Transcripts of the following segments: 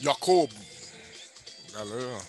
Jakob. Galera.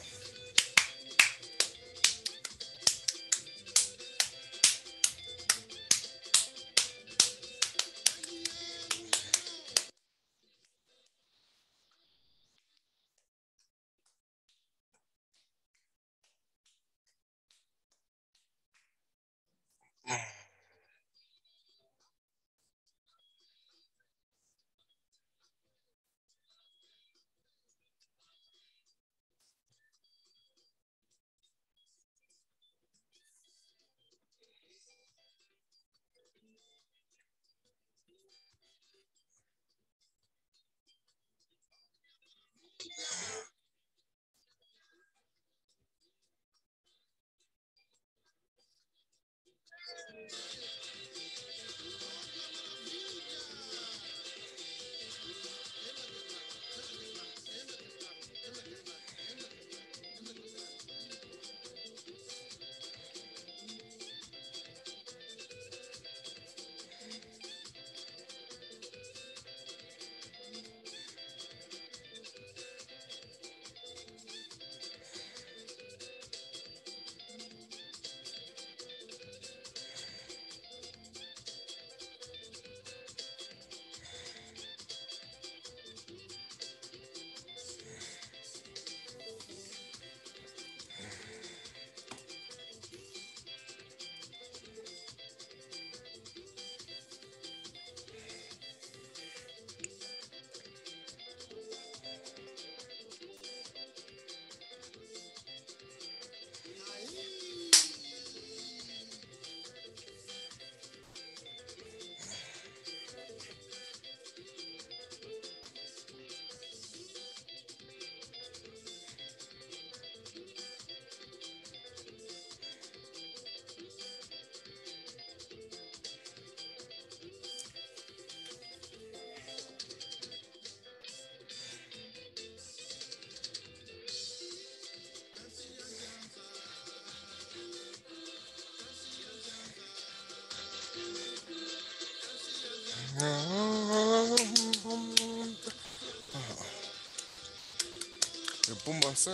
Pumbase.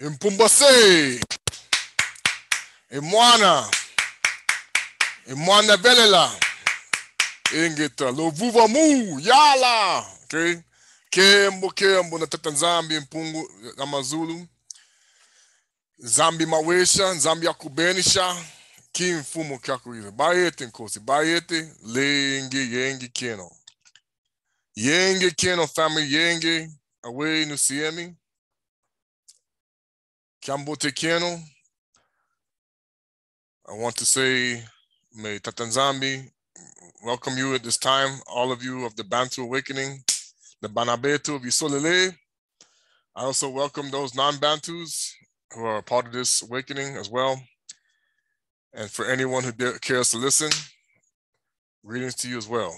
Impumbase. Imwana. Imwana Belela. Ingita. Lovuva mu. Yala. Okay. Kembo na Tata nZambi Mpungu Yama Zulu. nZambi Mawesha. nZambi Yakubenisha. Kimfumo Kakuiza. Bayete Nkosi. Bayete. Yenge Keno. Yenge Keno family. Yenge. Away Nusiemi. Kambote Keno. I want to say, may Tata nZambi welcome you at this time, all of you of the Bantu Awakening, the Bana Betu of Isolele. I also welcome those non-Bantus who are part of this awakening as well. And for anyone who cares to listen, greetings to you as well.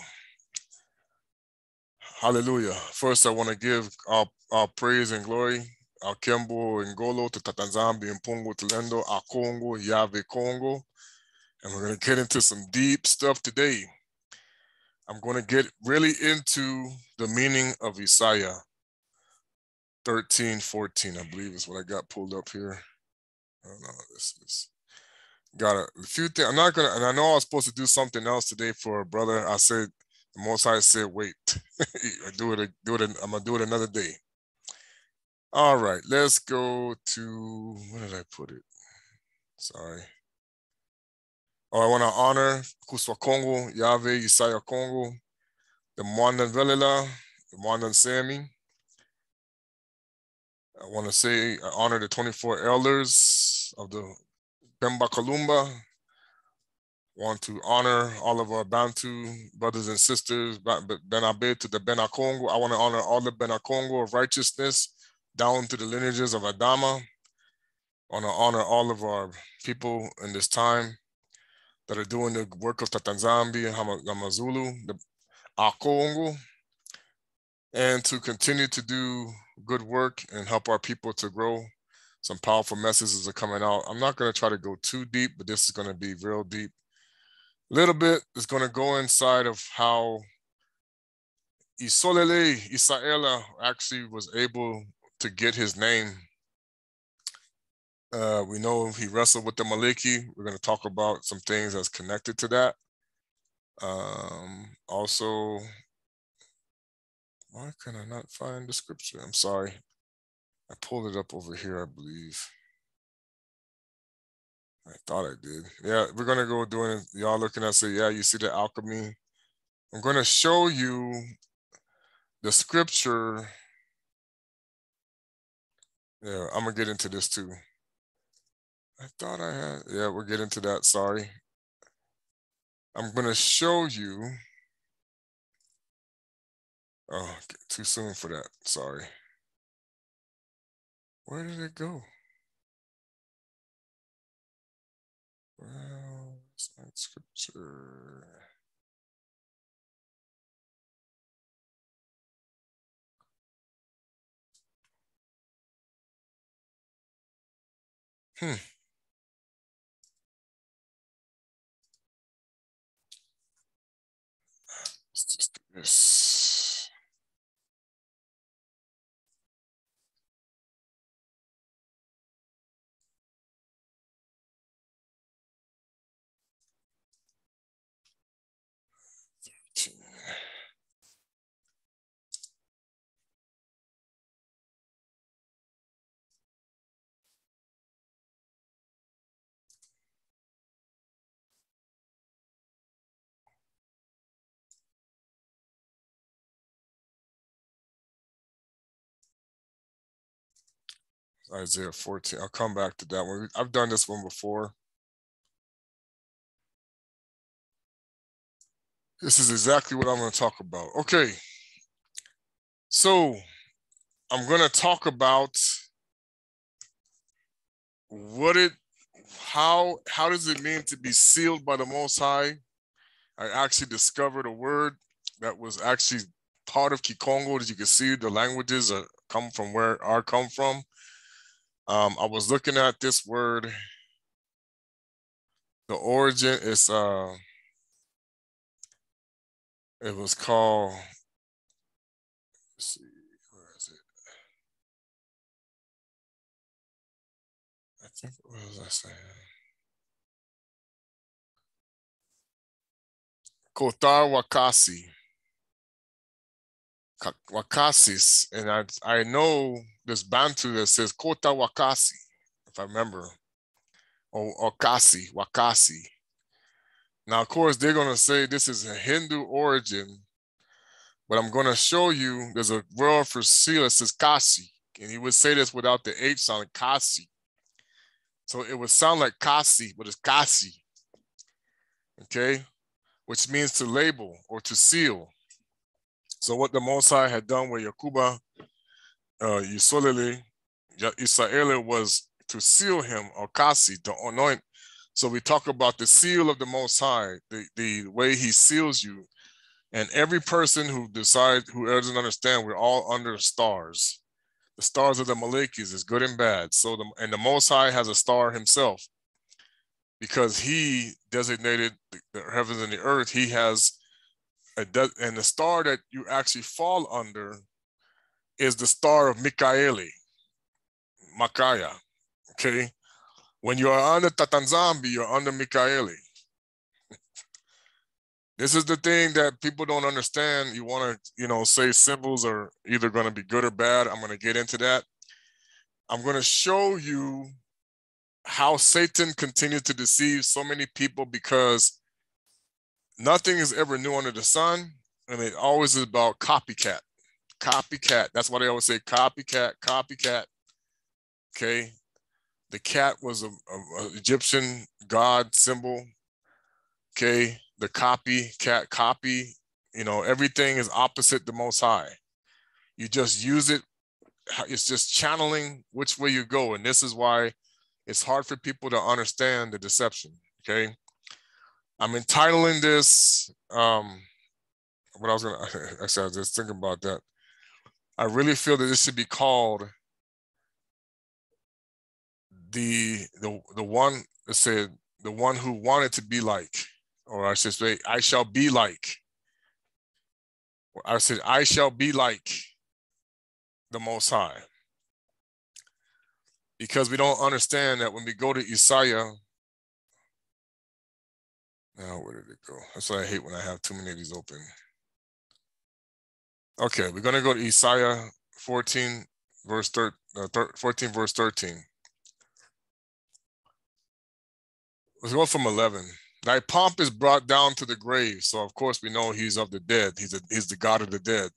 Hallelujah. First, I want to give our praise and glory, our Kembo and Golo to Tata nZambi and Pungo Telendo, our Congo, Yave Congo. And we're going to get into some deep stuff today. I'm going to get really into the meaning of Isaiah 13:14, I believe is what I got pulled up here. I don't know. This is got a few things. I'm not gonna, and I know I was supposed to do something else today for a brother. I said, the Most High said, wait, I'm gonna do it another day. All right, let's go to, where did I put it? Sorry. Oh, I want to honor Kuswa Congo, Yahweh, Isaiah Congo, the Mwandan Velela, the Mwandan Sami. I want to say I honor the 24 elders of the Pemba Kalumba. Want to honor all of our Bantu brothers and sisters, Benabe to the Bena Congo. I want to honor all the Bena Congo of righteousness down to the lineages of Adama. I want to honor all of our people in this time that are doing the work of Tata nZambi, Yama Zulu, the Congo, and to continue to do good work and help our people to grow. Some powerful messages are coming out. I'm not going to try to go too deep, but this is going to be real deep. A little bit is going to go inside of how Isolele Isaela actually was able to get his name We know he wrestled with the Maliki. We're going to talk about some things that's connected to that. Also, why can I not find the scripture? I'm sorry. I pulled it up over here, I believe. I thought I did. Yeah, we're going to go doing it. Y'all looking at say, yeah, you see the alchemy. I'm going to show you the scripture. Yeah, I'm going to get into this too. I thought I had, yeah, we'll get into that. Sorry. I'm going to show you. Oh, too soon for that. Sorry. Where did it go? Well, it's not scripture. Let's just do this. Isaiah 14. I'll come back to that one. I've done this one before. This is exactly what I'm going to talk about. Okay. So I'm going to talk about how does it mean to be sealed by the Most High? I actually discovered a word that was actually part of Kikongo. As you can see, the languages come from where I come from. I was looking at this word. The origin is it was called, let's see, where is it? I think, what was I saying? Kotar Wakasi. Wakasis. And I know this Bantu that says Kota Wakasi, if I remember. Or Wakasi, Wakasi. Now, of course, they're going to say this is a Hindu origin, but I'm going to show you there's a word for seal that says Kasi. And he would say this without the H sound, Kasi. So it would sound like Kasi, but it's Kasi. Okay? Which means to label or to seal. So what the Most High had done with Yakuba, Isolele, Israel was to seal him, or Kasi, to anoint. So we talk about the seal of the Most High, the way he seals you. And every person who doesn't understand, we're all under stars. The stars of the Malekis is good and bad. So the Most High has a star himself because he designated the heavens and the earth. He has and the star that you actually fall under is the star of Mikaeli, Makaya. Okay. When you are under nZambi, you're under Mikaeli. This is the thing that people don't understand. You want to, say symbols are either going to be good or bad. I'm going to get into that. I'm going to show you how Satan continues to deceive so many people because nothing is ever new under the sun. And it always is about copycat. Copycat. That's why they always say copycat, copycat. Okay. The cat was a Egyptian god symbol. Okay. The copycat, copy. Everything is opposite the Most High. You just use it. It's just channeling which way you go. And this is why it's hard for people to understand the deception. Okay. I'm entitling this. What I was going to, actually, I was just thinking about that. I really feel that this should be called the one that said, the one who wanted to be like, or I should say, I shall be like. I said, I shall be like the Most High. because we don't understand that when we go to Isaiah. Now, where did it go? That's why I hate when I have too many of these open. Okay, we're going to go to Isaiah 14, verse 13. Let's go from 11. Thy pomp is brought down to the grave. So, of course, we know he's of the dead. He's the God of the dead.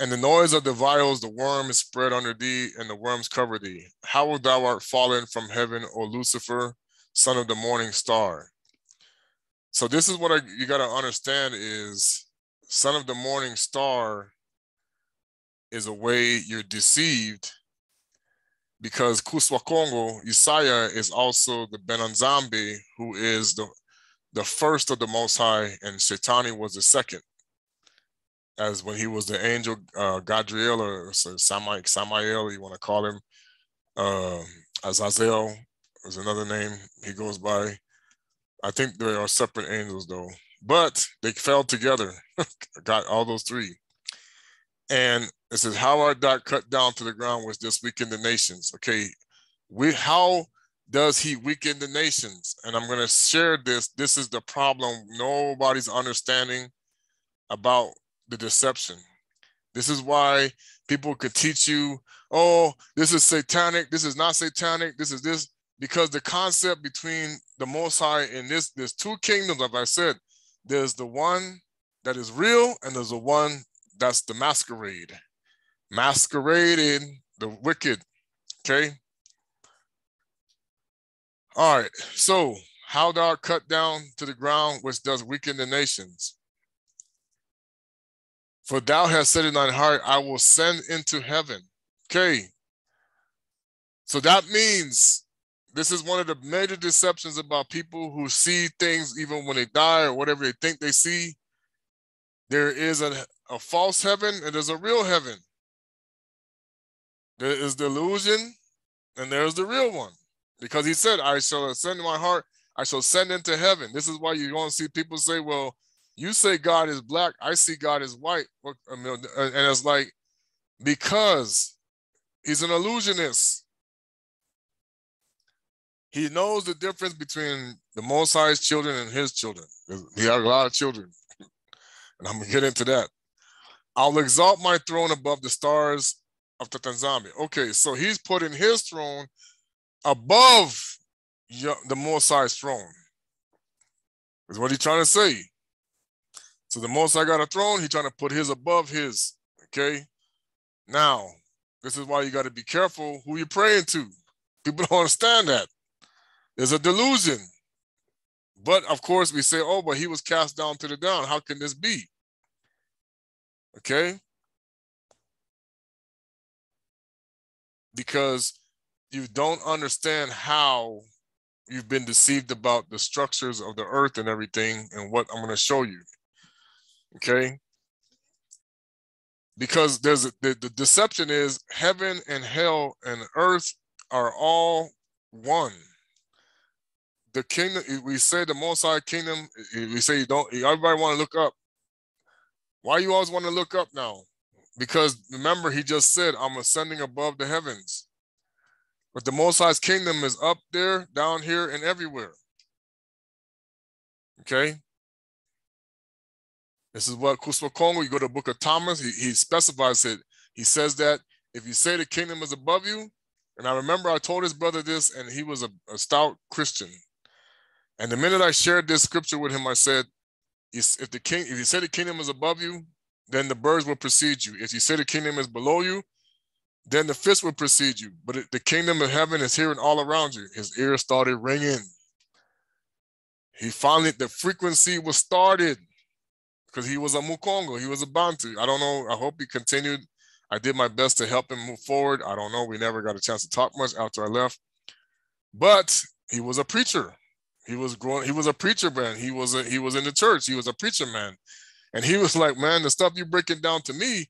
And the noise of the vials, the worm is spread under thee, and the worms cover thee. How thou art fallen from heaven, O Lucifer, son of the morning star. So this is what you got to understand is son of the morning star is a way you're deceived, because Kuswa Kongo, Isaiah is also the nZambi, who is the first of the Most High, and Shetani was the second, as when he was the angel Gadriel, or Samael, you want to call him, Azazel is another name he goes by. I think they are separate angels though, but they fell together, got all those three. And it says, how art thou cut down to the ground, which does weaken the nations? Okay, how does he weaken the nations? And I'm going to share this. This is the problem nobody's understanding about the deception. This is why people could teach you, oh, this is satanic, this is not satanic, this is this, because the concept between the Most High and there's two kingdoms, like I said. There's the one that is real, and there's the one that's the masquerade. Masquerading the wicked, okay? All right, so how thou art cut down to the ground, which does weaken the nations. For thou hast said in thine heart, I will send into heaven. Okay. So that means this is one of the major deceptions about people who see things even when they die or whatever they think they see. There is a false heaven and there's a real heaven. There is the illusion and there's the real one. Because he said, I shall ascend in my heart, I shall send into heaven. This is why you're going to see people say, well, you say God is black, I see God is white. And it's like, because he's an illusionist. He knows the difference between the Most High's children and his children. He has a lot of children. And I'm going to get into that. I'll exalt my throne above the stars of the nZambi. Okay, so he's putting his throne above the Most High's throne. Is what he's trying to say. So the Most High got a throne, he's trying to put his above his, okay? Now, this is why you got to be careful who you're praying to. People don't understand that. There's a delusion. But, of course, we say, oh, but he was cast down to the ground. How can this be? Okay? Because you don't understand how you've been deceived about the structures of the earth and everything and what I'm going to show you. Okay? Because there's the deception is heaven and hell and earth are all one. The kingdom, we say the Most High kingdom, we say you don't, everybody want to look up. Why you always want to look up now? Because remember, he just said, I'm ascending above the heavens. But the Most High's kingdom is up there, down here, and everywhere. Okay? This is what Kuswa Kongo, you go to the book of Thomas, he specifies it. He says that if you say the kingdom is above you, and I remember I told his brother this, and he was a stout Christian. And the minute I shared this scripture with him, I said, if you say the kingdom is above you, then the birds will precede you. If you say the kingdom is below you, then the fish will precede you. But the kingdom of heaven is here and all around you. His ears started ringing. He finally, the frequency was started because he was a Mukongo. He was a Bantu. I don't know. I hope he continued. I did my best to help him move forward. I don't know. We never got a chance to talk much after I left. But he was a preacher. He was growing. He was a preacher man. He was in the church. He was a preacher man. And he was like, man, the stuff you're breaking down to me,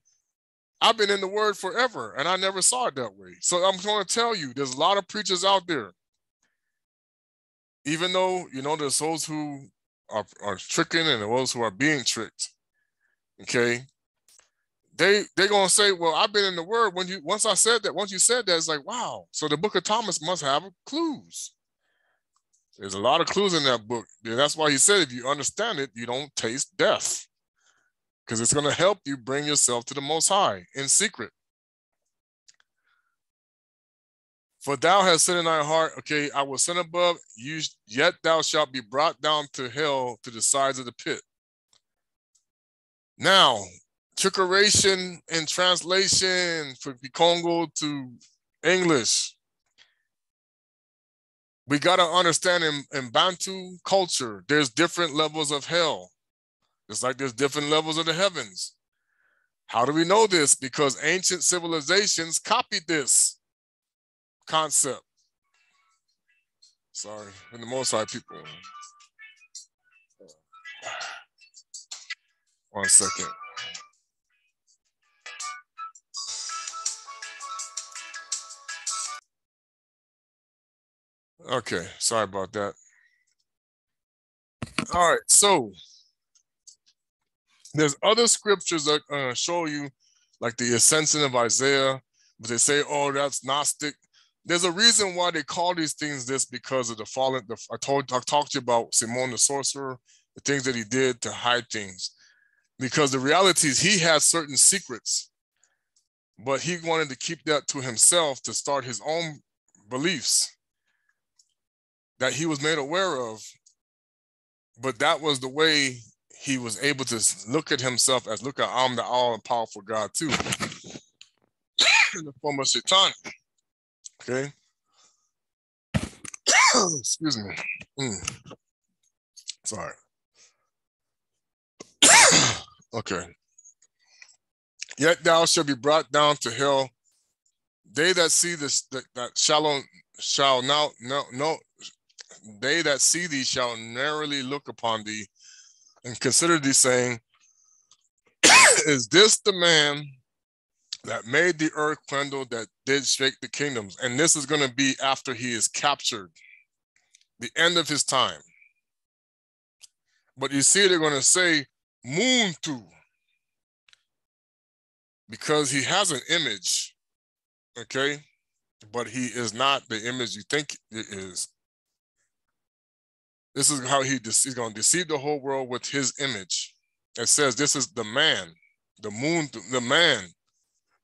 I've been in the word forever, and I never saw it that way. So I'm going to tell you, there's a lot of preachers out there. Even though, you know, there's those who are tricking and those who are being tricked. Okay? they're gonna say, well, I've been in the word. Once you said that, it's like, wow. So the book of Thomas must have clues. There's a lot of clues in that book. And that's why he said, if you understand it, you don't taste death. Because it's gonna help you bring yourself to the Most High in secret. For thou hast said in thy heart, okay, I will send above, yet thou shalt be brought down to hell, to the sides of the pit. Now, trickeration in translation from Congo to English. We got to understand in Bantu culture, there's different levels of hell. Just like there's different levels of the heavens. How do we know this? Because ancient civilizations copied this concept. Sorry, in the Most High people. 1 second. Okay, sorry about that. All right, so there's other scriptures that show you, like the Ascension of Isaiah, but they say, oh, that's Gnostic. There's a reason why they call these things this, because of the fallen. I talked to you about Simon the sorcerer, the things that he did to hide things. Because the reality is he had certain secrets, but he wanted to keep that to himself to start his own beliefs that he was made aware of. But that was the way he was able to look at himself as, look, I'm the all-powerful God too, in the form of Satan. Okay. Excuse me. Sorry. Okay. Yet thou shalt be brought down to hell. They that see this, that shall now no. They that see thee shall narrowly look upon thee and consider thee, saying, is this the man that made the earth tremble, that did shake the kingdoms? And this is going to be after he is captured, the end of his time. But you see, they're going to say Muntu, because he has an image, okay? But he is not the image you think it is. This is how he's going to deceive the whole world with his image. It says this is the man, the moon, the man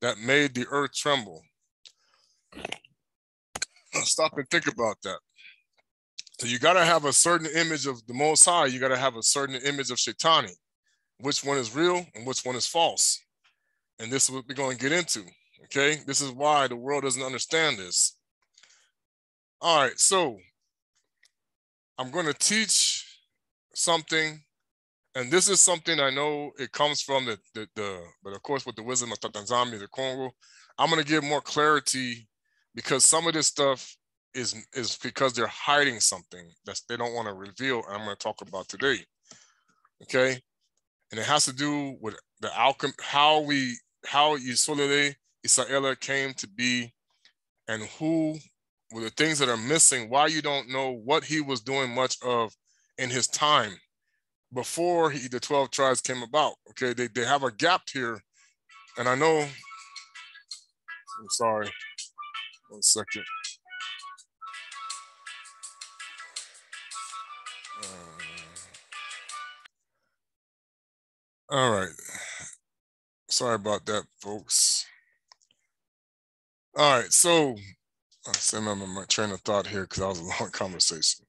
that made the earth tremble. Stop and think about that. So you got to have a certain image of the Most High. You got to have a certain image of Shaitani. Which one is real and which one is false? And this is what we're going to get into, okay? This is why the world doesn't understand this. All right, so I'm going to teach something, and this is something I know it comes from but of course with the wisdom of Tata nZambi, the Congo, I'm going to give more clarity, because some of this stuff is because they're hiding something that they don't want to reveal, and I'm going to talk about today, okay? And it has to do with the alchemy, how Isolele Israel came to be, and who were the things that are missing, why you don't know what he was doing much of in his time before the 12 tribes came about. Okay, they have a gap here, and I know, I'm sorry, 1 second. All right, sorry about that, folks. All right, so I remember my train of thought here, because that was a long conversation.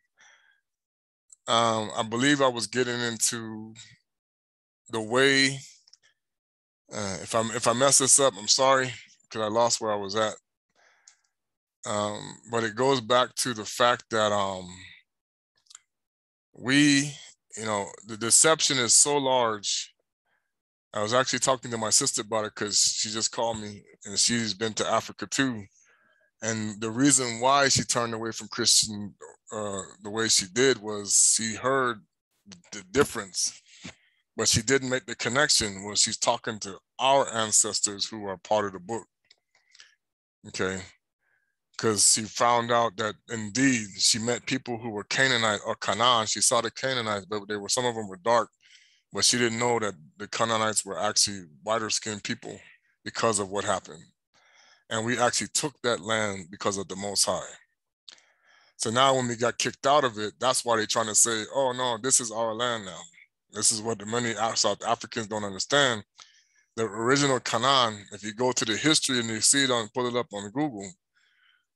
I believe I was getting into the way, if I mess this up, I'm sorry, because I lost where I was at. But it goes back to the fact that the deception is so large. I was actually talking to my sister about it, because she just called me, and she's been to Africa too. And the reason why she turned away from Christian the way she did was she heard the difference, but she didn't make the connection when she's talking to our ancestors who are part of the book. Okay. Because she found out that indeed she met people who were Canaanite or Canaan. She saw the Canaanites, but some of them were dark, but she didn't know that the Canaanites were actually whiter skinned people because of what happened. And we actually took that land because of the Most High. So now when we got kicked out of it, that's why they're trying to say, oh no, this is our land now. This is what the many South Africans don't understand. The original Canaan, if you go to the history and you see it on, put it up on Google,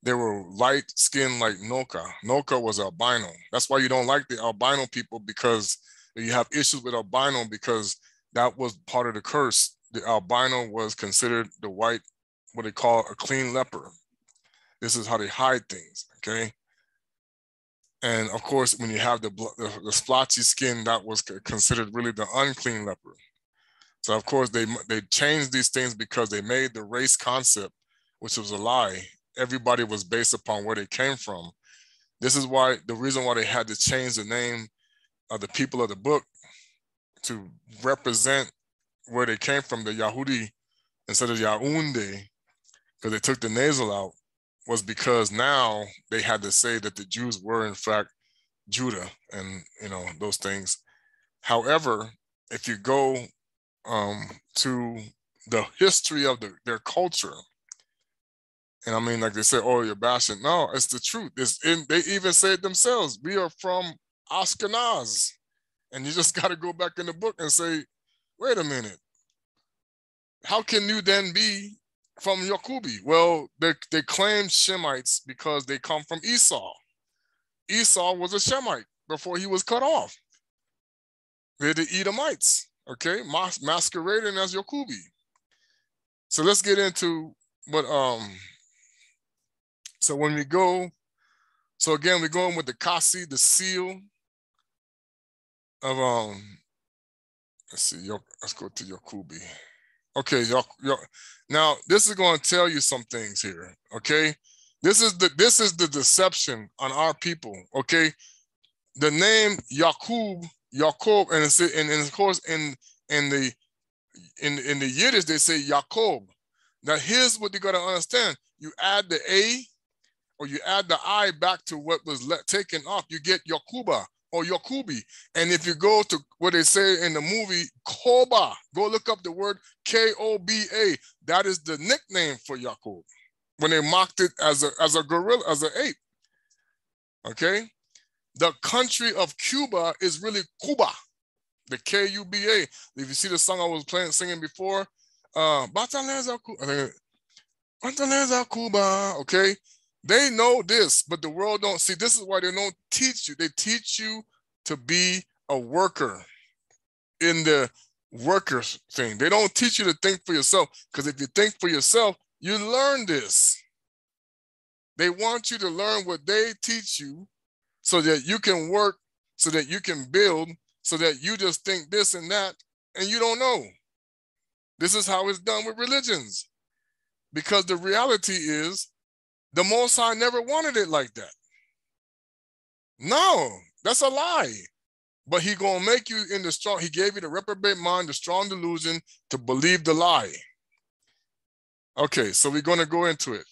they were light skinned like Noka. Noka was albino. That's why you don't like the albino people, because you have issues with albino, because that was part of the curse. The albino was considered the white, what they call a clean leper. This is how they hide things, okay? And of course, when you have the splotchy skin, that was considered really the unclean leper. So of course, they changed these things because they made the race concept, which was a lie. Everybody was based upon where they came from. This is why the reason why they had to change the name of the people of the book to represent where they came from, the Yahudi instead of Yaoundé, because they took the nasal out, was because now they had to say that the Jews were in fact Judah and those things. However, if you go to the history of their culture, and I mean, like they say, oh, you're bashing. No, it's the truth. They even say it themselves. We are from Ashkenaz. And you just got to go back in the book and say, wait a minute. How can you then be from Yakubi? Well, they claim Shemites because they come from Esau. Esau was a Shemite before he was cut off. They're the Edomites, okay, masquerading as Yakubi. So let's get into what, so when we go, so again, we're going with the Kasi, the seal of, let's see, let's go to Yakubi. Okay, now this is going to tell you some things here, okay? This is the deception on our people, okay? The name Jacob, and of course in the Yiddish they say Jacob. Now here's what you got to understand: you add the A or you add the I back to what was taken off, you get Yakuba or Yakubi. And if you go to what they say in the movie Koba, go look up the word Koba. That is the nickname for Jacob when they mocked it as a gorilla, as an ape. Okay, the country of Cuba is really Cuba, the Kuba. If you see the song I was singing before, Bataleza Cuba, okay? They know this, but the world don't see. This is why they don't teach you. They teach you to be a worker in the workers thing. They don't teach you to think for yourself, because if you think for yourself, you learn this. They want you to learn what they teach you so that you can work, so that you can build, so that you just think this and that, and you don't know. This is how it's done with religions. Because the reality is, the Most High never wanted it like that. No, that's a lie. But he gonna make you in the strong, he gave you the reprobate mind, the strong delusion to believe the lie. Okay, so we're gonna go into it.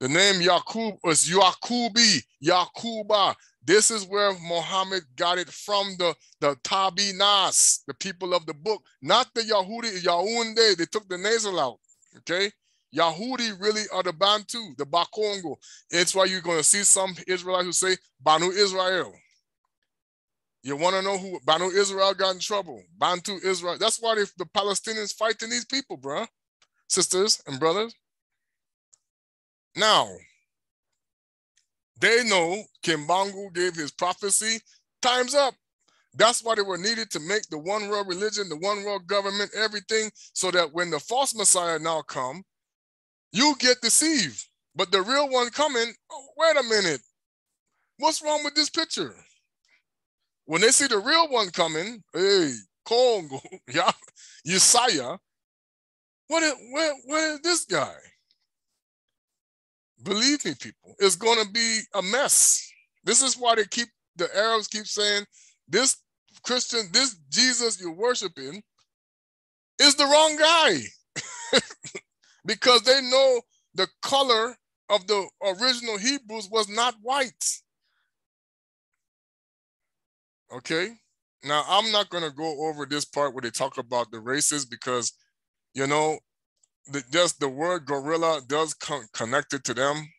The name Yaqub was Yaqubi, Yaquba. This is where Muhammad got it from, the Tabinas, the people of the book, not the Yahudi, Yaoundé. They took the nasal out, okay? Yahudi really are the Bantu, the Bakongo. It's why you're going to see some Israelites who say Banu Israel. You want to know who Banu Israel got in trouble? Bantu Israel. That's why the Palestinians fighting these people, bro, sisters and brothers. Now, they know Kimbangu gave his prophecy. Time's up. That's why they were needed to make the one world religion, the one world government, everything, so that when the false Messiah now come, you get deceived. But the real one coming, oh, wait a minute. What's wrong with this picture? When they see the real one coming, hey, Congo, yeah, Yesaya, where is this guy? Believe me, people, it's going to be a mess. This is why the Arabs keep saying, this Christian, this Jesus you're worshiping is the wrong guy. Because they know the color of the original Hebrews was not white. Okay? Now, I'm not going to go over this part where they talk about the races because, you know, just the word gorilla does connect it to them.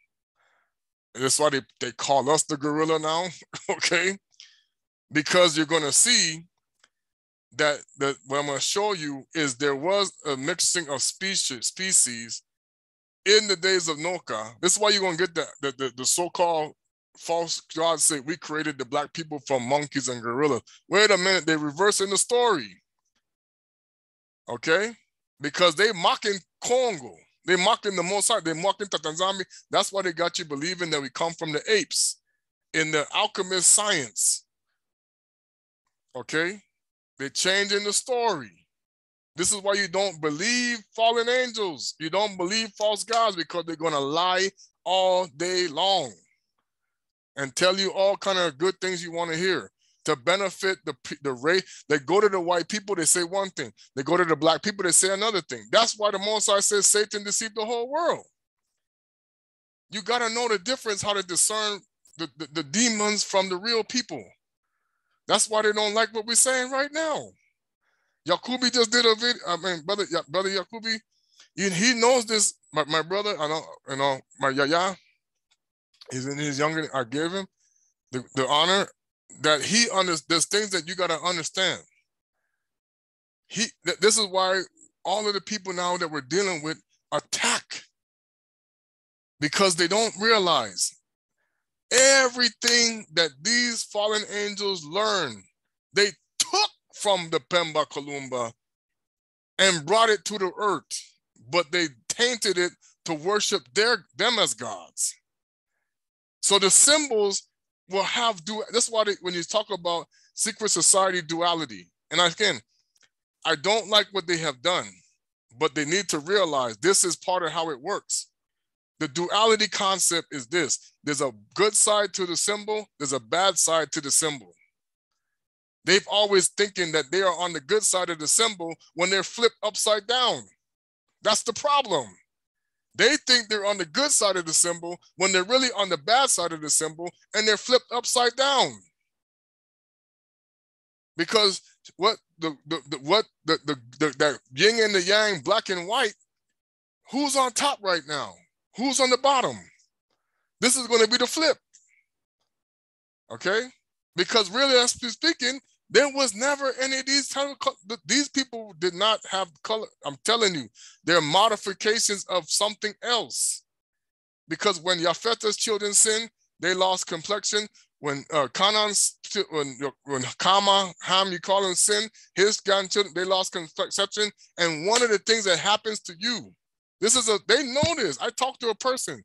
That's why they call us the gorilla now, okay? Because you're going to see that what I'm going to show you is there was a mixing of species in the days of Noka. This is why you're going to get the so-called false gods say we created the black people from monkeys and gorillas. Wait a minute, they're reversing the story. Okay? Because they mocking Congo. They mocking the Most High. They mocking Tata nZambi. That's why they got you believing that we come from the apes in the alchemist science. Okay? They're changing the story. This is why you don't believe fallen angels. You don't believe false gods because they're going to lie all day long and tell you all kind of good things you want to hear to benefit the race. They go to the white people, they say one thing. They go to the black people, they say another thing. That's why the Most High says Satan deceived the whole world. You got to know the difference, how to discern the demons from the real people. That's why they don't like what we're saying right now. Yakubi just did a video. I mean, brother Yakubi, he knows this. My brother, I know, my yaya, he's in his younger. I gave him the honor that he understands. There's things that you got to understand. This is why all of the people now that we're dealing with attack, because they don't realize everything that these fallen angels learn, they took from the Pemba Kalumba and brought it to the earth, but they tainted it to worship them as gods. So the symbols will have that's why when you talk about secret society duality, and again, I don't like what they have done, but they need to realize this is part of how it works. The duality concept is this: there's a good side to the symbol, there's a bad side to the symbol. They've always thinking that they are on the good side of the symbol when they're flipped upside down. That's the problem. They think they're on the good side of the symbol when they're really on the bad side of the symbol and they're flipped upside down. Because that yin and the yang, black and white, who's on top right now? Who's on the bottom? This is going to be the flip. Okay? Because really, as speaking, there was never any of these type of these people did not have color. I'm telling you, they're modifications of something else. Because when Yafeta's children sinned, they lost complexion. When when Kama, Ham, you call him sin, his grandchildren, they lost conception. And one of the things that happens to you, they know this. I talked to a person.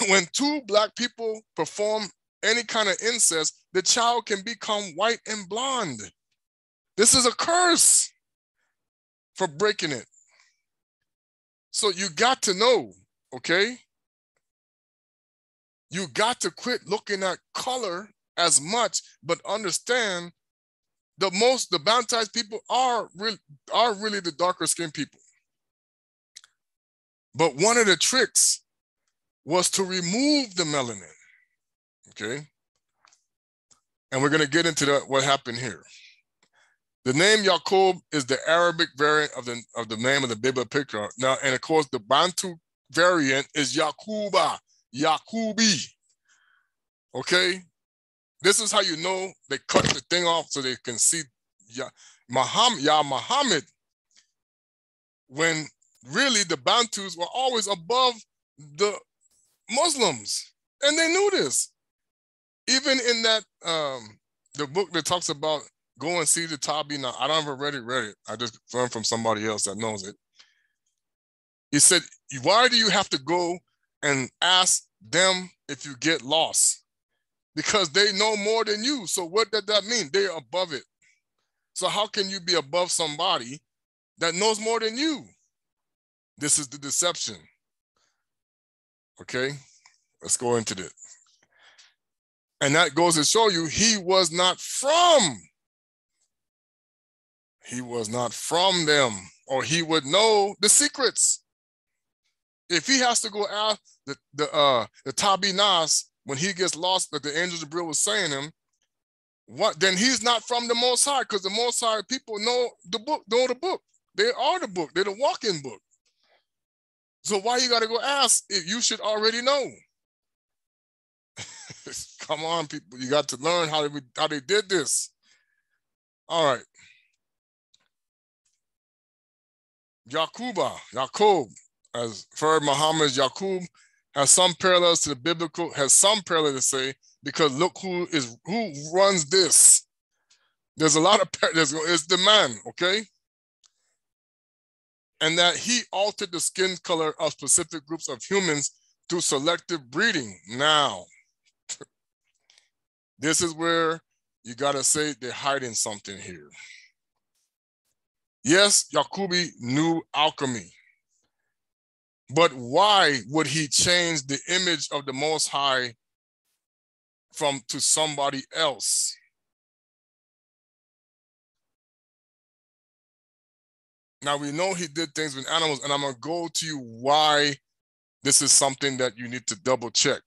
When two black people perform any kind of incest, the child can become white and blonde. This is a curse for breaking it. So you got to know, okay? You got to quit looking at color as much, but understand the baptized people are really the darker skinned people. But one of the tricks was to remove the melanin. Okay, and we're going to get into what happened here. The name Yaqub is the Arabic variant of the name of the Bible picture. Now, and of course, the Bantu variant is Yakuba, Yakubi. Okay, this is how you know they cut the thing off so they can see Muhammad. When really the Bantus were always above the Muslims, and they knew this. Even in that, the book that talks about go and see the Tabi. Now, I don't ever read it. I just learned from somebody else that knows it. He said, why do you have to go and ask them if you get lost? Because they know more than you. So what does that mean? They're above it. So how can you be above somebody that knows more than you? This is the deception. Okay, let's go into this. And that goes to show you he was not from them, or he would know the secrets. If he has to go ask the Tabi Nas when he gets lost that the angel Jibril was saying him, What? Then he's not from the Most High, because the Most High people know the book, They are the book. They're the walking book. So why you got to go ask if you should already know? Come on, people. You got to learn how they did this. All right. Yaqub, as Ferd Muhammad's Yaqub, has some parallels to the biblical, has some parallel to say, because look who runs this. There's a lot of, it's the man, okay? And that he altered the skin color of specific groups of humans through selective breeding. Now, this is where you gotta say they're hiding something here. Yes, Yaqubi knew alchemy, but why would he change the image of the Most High to somebody else? Now we know he did things with animals, and I'm gonna go to you why this is something that you need to double check.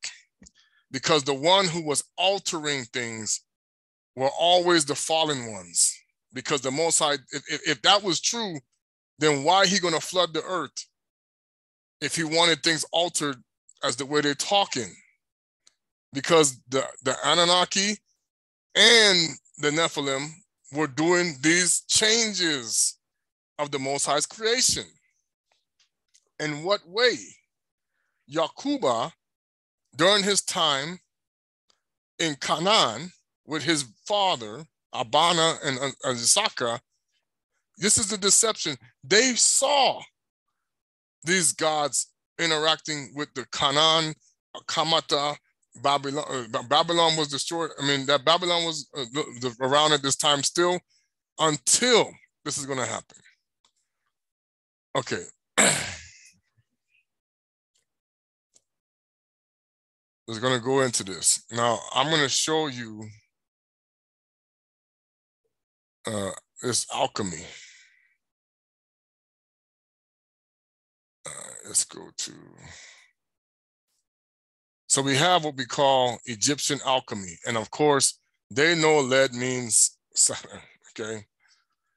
Because the one who was altering things were always the fallen ones. Because the Most High, if that was true, then why he gonna flood the earth if he wanted things altered as the way they're talking? Because the Anunnaki and the Nephilim were doing these changes of the Most High's creation. In what way? Yaquba, during his time in Canaan with his father, Abana and Isaka, this is the deception. They saw these gods interacting with the Canaan, Kamata, Babylon. Babylon was destroyed. I mean, that Babylon was around at this time still, until this is going to happen. Okay. Is going to go into this. Now, I'm going to show you this alchemy. Let's go to... So we have what we call Egyptian alchemy. And of course, they know lead means Saturn, okay?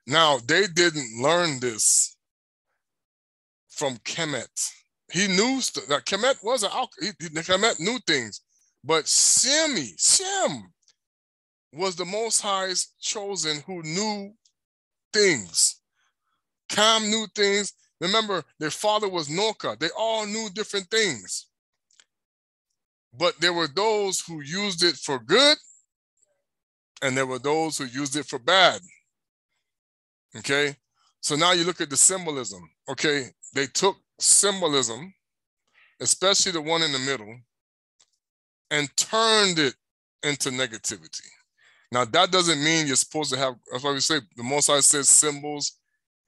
Now, they didn't learn this from Kemet. He knew that Kemet was an alchemy. Kemet knew things. But Shem was the Most High's chosen who knew things. Cam knew things. Remember, their father was Noka. They all knew different things. But there were those who used it for good, and there were those who used it for bad. Okay? So now you look at the symbolism. Okay? They took symbolism, especially the one in the middle, and turned it into negativity. Now, that doesn't mean you're supposed to have, that's why we say, the Most High says symbols,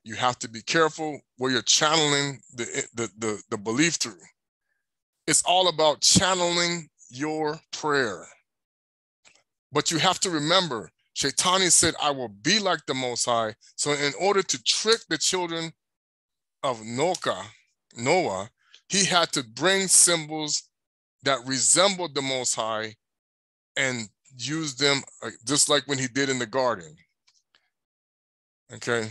you have to be careful where you're channeling the belief through. It's all about channeling your prayer. But you have to remember, Shaitani said, I will be like the Most High. So in order to trick the children of Noah, he had to bring symbols that resembled the Most High and use them just like when he did in the garden. Okay.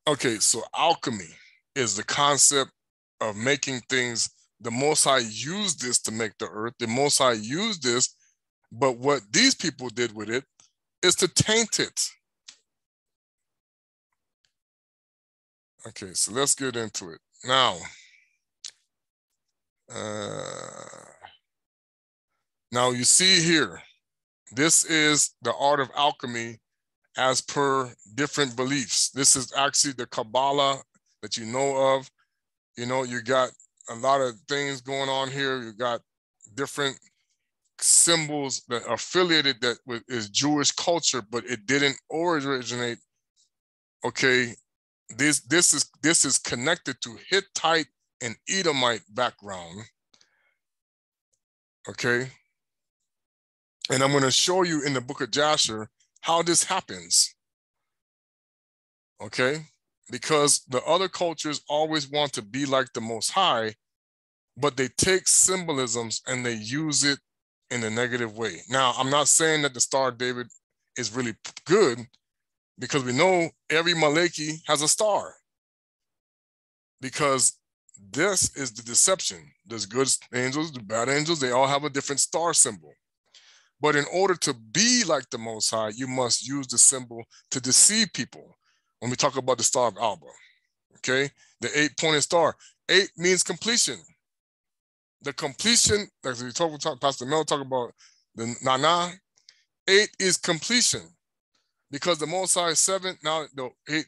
Okay, so alchemy is the concept of making things. The Most High used this to make the earth. The Most High used this, but what these people did with it is to taint it. Okay, so let's get into it. Now, you see here, this is the art of alchemy as per different beliefs. This is actually the Kabbalah that you know of. You know, you got a lot of things going on here. You got different symbols that are affiliated that is Jewish culture, but it didn't originate. Okay, this is connected to Hittite and Edomite background. Okay, and I'm going to show you in the book of Jasher how this happens. Okay, because the other cultures always want to be like the Most High, but they take symbolisms and they use it in a negative way. Now, I'm not saying that the Star of David is really good, because we know every Maleki has a star. Because this is the deception. There's good angels, the bad angels, they all have a different star symbol. But in order to be like the Most High, you must use the symbol to deceive people. When we talk about the Star of Alba, okay? The 8-pointed star. 8 means completion. The completion, like we talk, Pastor Mel talk about the Nana, 8 is completion. Because the Most High is 7, now the 8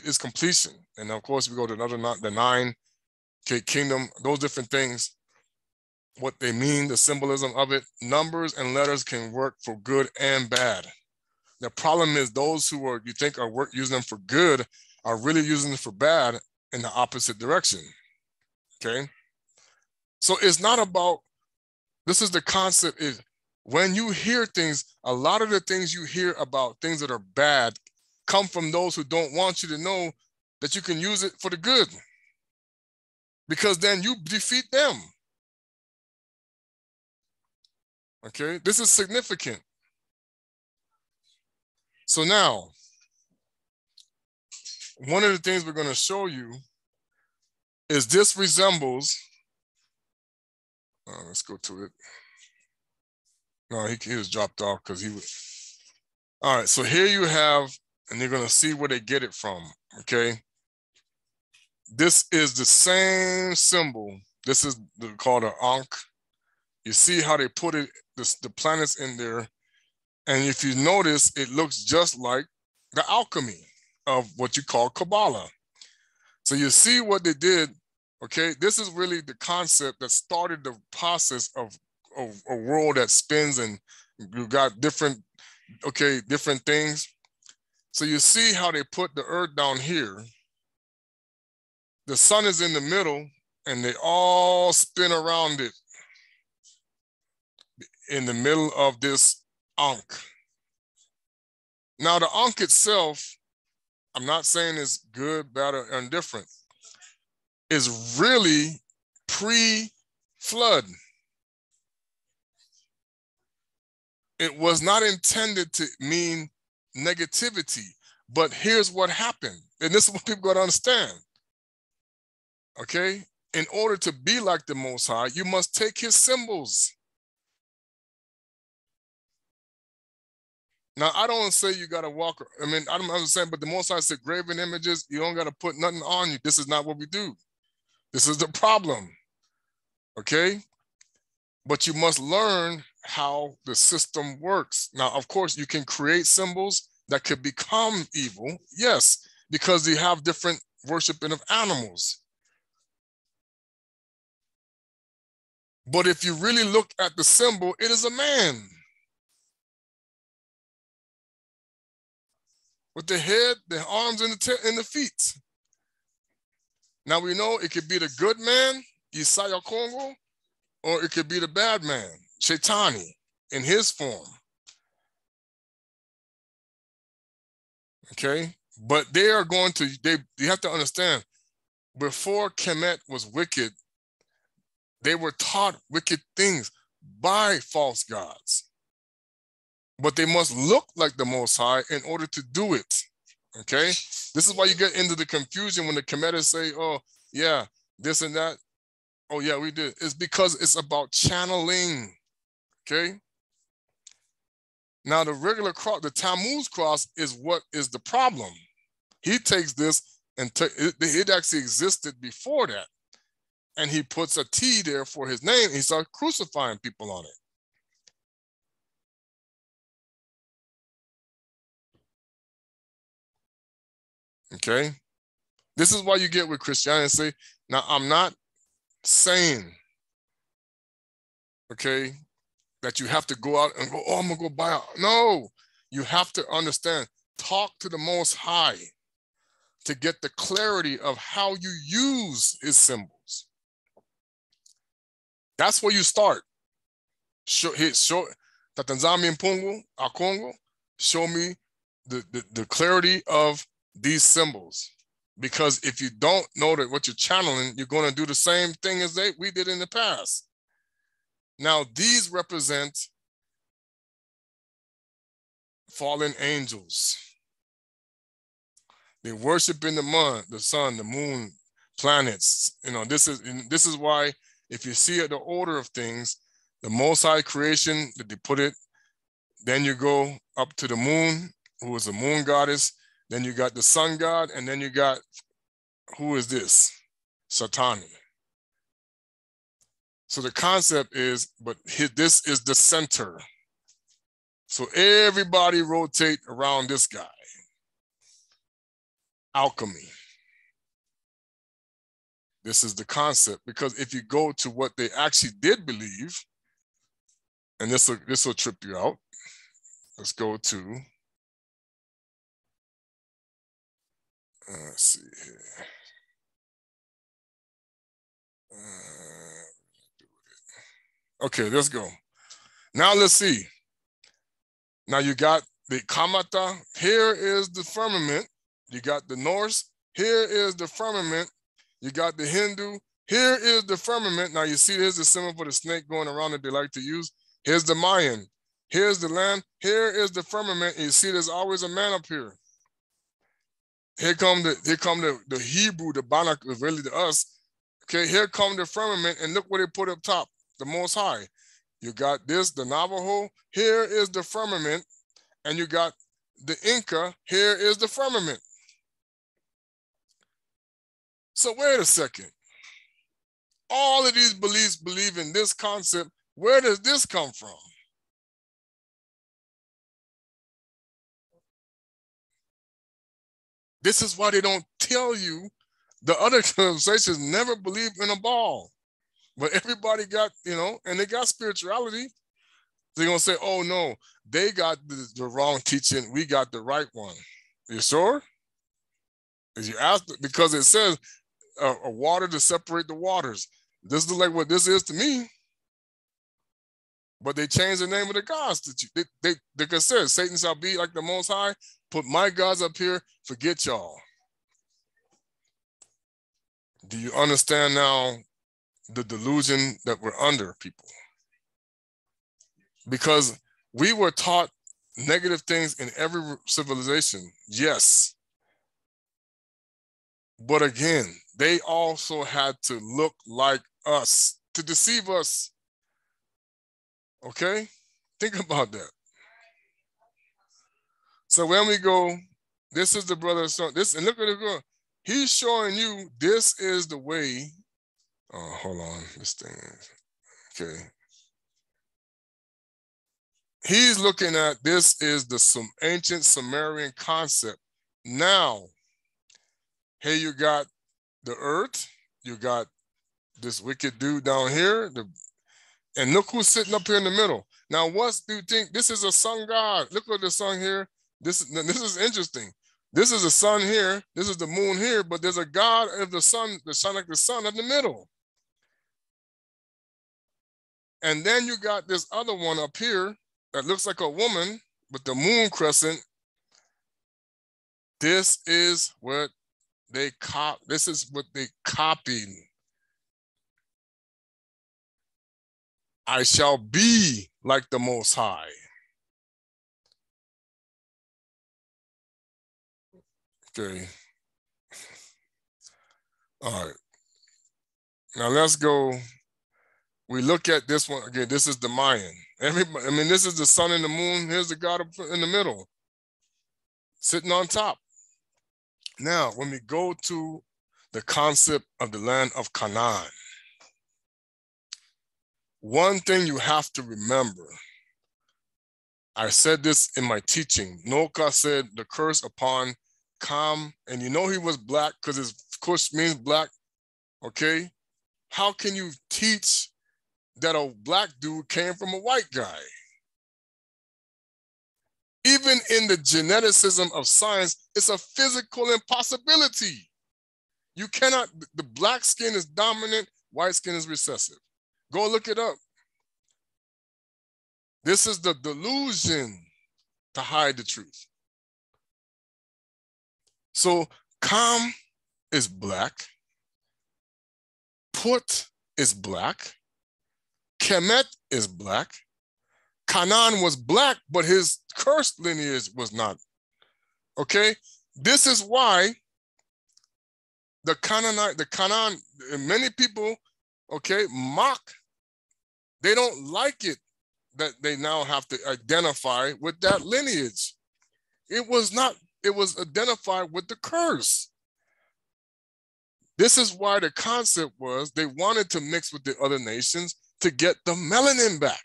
is completion. And of course, we go to another, the 9, okay, kingdom, those different things, what they mean, the symbolism of it. Numbers and letters can work for good and bad. The problem is those who are, you think are using them for good are really using them for bad in the opposite direction, okay? So it's not about, this is the concept, is when you hear things, a lot of the things you hear about things that are bad come from those who don't want you to know that you can use it for the good, because then you defeat them. Okay, this is significant. So now, one of the things we're going to show you is this resembles, let's go to it. No, he was dropped off because he was, all right, so here you have, and you're going to see where they get it from, okay? This is the same symbol. This is called an Ankh. You see how they put it, the planets in there. And if you notice, it looks just like the alchemy of what you call Kabbalah. So you see what they did, okay? This is really the concept that started the process of a world that spins, and you got different, okay, different things. So you see how they put the earth down here. The sun is in the middle, and they all spin around it in the middle of this Ankh. Now the Ankh itself, I'm not saying it's good, bad, or indifferent, is really pre-flood. It was not intended to mean negativity, but here's what happened. And this is what people got to understand. Okay? In order to be like the Most High, you must take his symbols. Now, I don't say you got to walk, I mean, I don't understand, but the Most High said graven images, you don't got to put nothing on you. This is not what we do. This is the problem. Okay? But you must learn how the system works. Now, of course, you can create symbols that could become evil, yes, because you have different worshiping of animals. But if you really look at the symbol, it is a man with the head, the arms, and the feet. Now we know it could be the good man, Isaiah Congo, or it could be the bad man, Shaitani, in his form. Okay, but they are going to, you have to understand, before Kemet was wicked, they were taught wicked things by false gods. But they must look like the Most High in order to do it. Okay, this is why you get into the confusion when the Kemetas say, oh, yeah, this and that. Oh, yeah, we did. It's because it's about channeling. Okay. Now, the regular cross, the Tammuz cross, is what is the problem. He takes this, and it actually existed before that. And he puts a T there for his name. He starts crucifying people on it. Okay. This is why you get with Christianity say, now I'm not saying, okay, that you have to go out and go, oh, I'm gonna go buy out. No, you have to understand, talk to the Most High to get the clarity of how you use his symbols. That's where you start. Show that nZambi and Pungu, Akongo, show me the clarity of these symbols. Because if you don't know that what you're channeling, you're going to do the same thing as we did in the past. Now, these represent fallen angels. They worship in the sun, the moon, planets. This is why, if you see the order of things, the Most High creation that they put it, then you go up to the moon, who is the moon goddess. Then you got the sun god, and then you got, who is this? Satani. So the concept is, but this is the center. So everybody rotate around this guy. Alchemy. This is the concept, because if you go to what they actually did believe, and this will trip you out. Let's go to, let's see here. Okay, let's go. Now let's see. Now you got the Kamata. Here is the firmament. You got the Norse. Here is the firmament. You got the Hindu. Here is the firmament. Now you see here's the symbol for the snake going around that they like to use. Here's the Mayan. Here's the land. Here is the firmament. And you see there's always a man up here. Here come the Hebrew, the Banach, really the us. Okay, here come the firmament, and look what they put up top, the Most High. You got this, the Navajo. Here is the firmament, and you got the Inca. Here is the firmament. So wait a second. All of these beliefs believe in this concept. Where does this come from? This is why they don't tell you. The other civilizations never believed in a ball. But everybody got, and they got spirituality. They're going to say, oh, no, they got the wrong teaching. We got the right one. You sure? As you ask, because it says a water to separate the waters. This is like what this is to me. But they changed the name of the gods. They could say, Satan shall be like the Most High. Put my gods up here. Forget y'all. Do you understand now the delusion that we're under, people? Because we were taught negative things in every civilization. Yes. But again, they also had to look like us to deceive us. Okay? Think about that. So when we go, this is the brother, son. And look at it go. He's showing you this is the way. Oh, hold on. This thing is okay. He's looking at this is the ancient Sumerian concept. Now, here you got the earth, you got this wicked dude down here, and look who's sitting up here in the middle. Now, what do you think? This is a sun god. Look at the sun here. This is interesting. This is the sun here. This is the moon here, but there's a god of the sun like the sun in the middle. And then you got this other one up here that looks like a woman with the moon crescent. This is what they copied. I shall be like the Most High. Okay. All right. Now let's go. We look at this one again. This is the Mayan. This is the sun and the moon. Here's the God in the middle, sitting on top. Now, when we go to the concept of the land of Canaan, one thing you have to remember, I said this in my teaching. Noka said the curse upon Kam, and he was black because his kush means black, okay? How can you teach that a black dude came from a white guy? Even in the geneticism of science, it's a physical impossibility. You cannot, the black skin is dominant, white skin is recessive. Go look it up. This is the delusion to hide the truth. So Kam is black, Put is black, Kemet is black. Canaan was black, but his cursed lineage was not. Okay? This is why the Canaan, many people, okay, mock. They don't like it that they now have to identify with that lineage. It was identified with the curse. This is why the concept was they wanted to mix with the other nations to get the melanin back.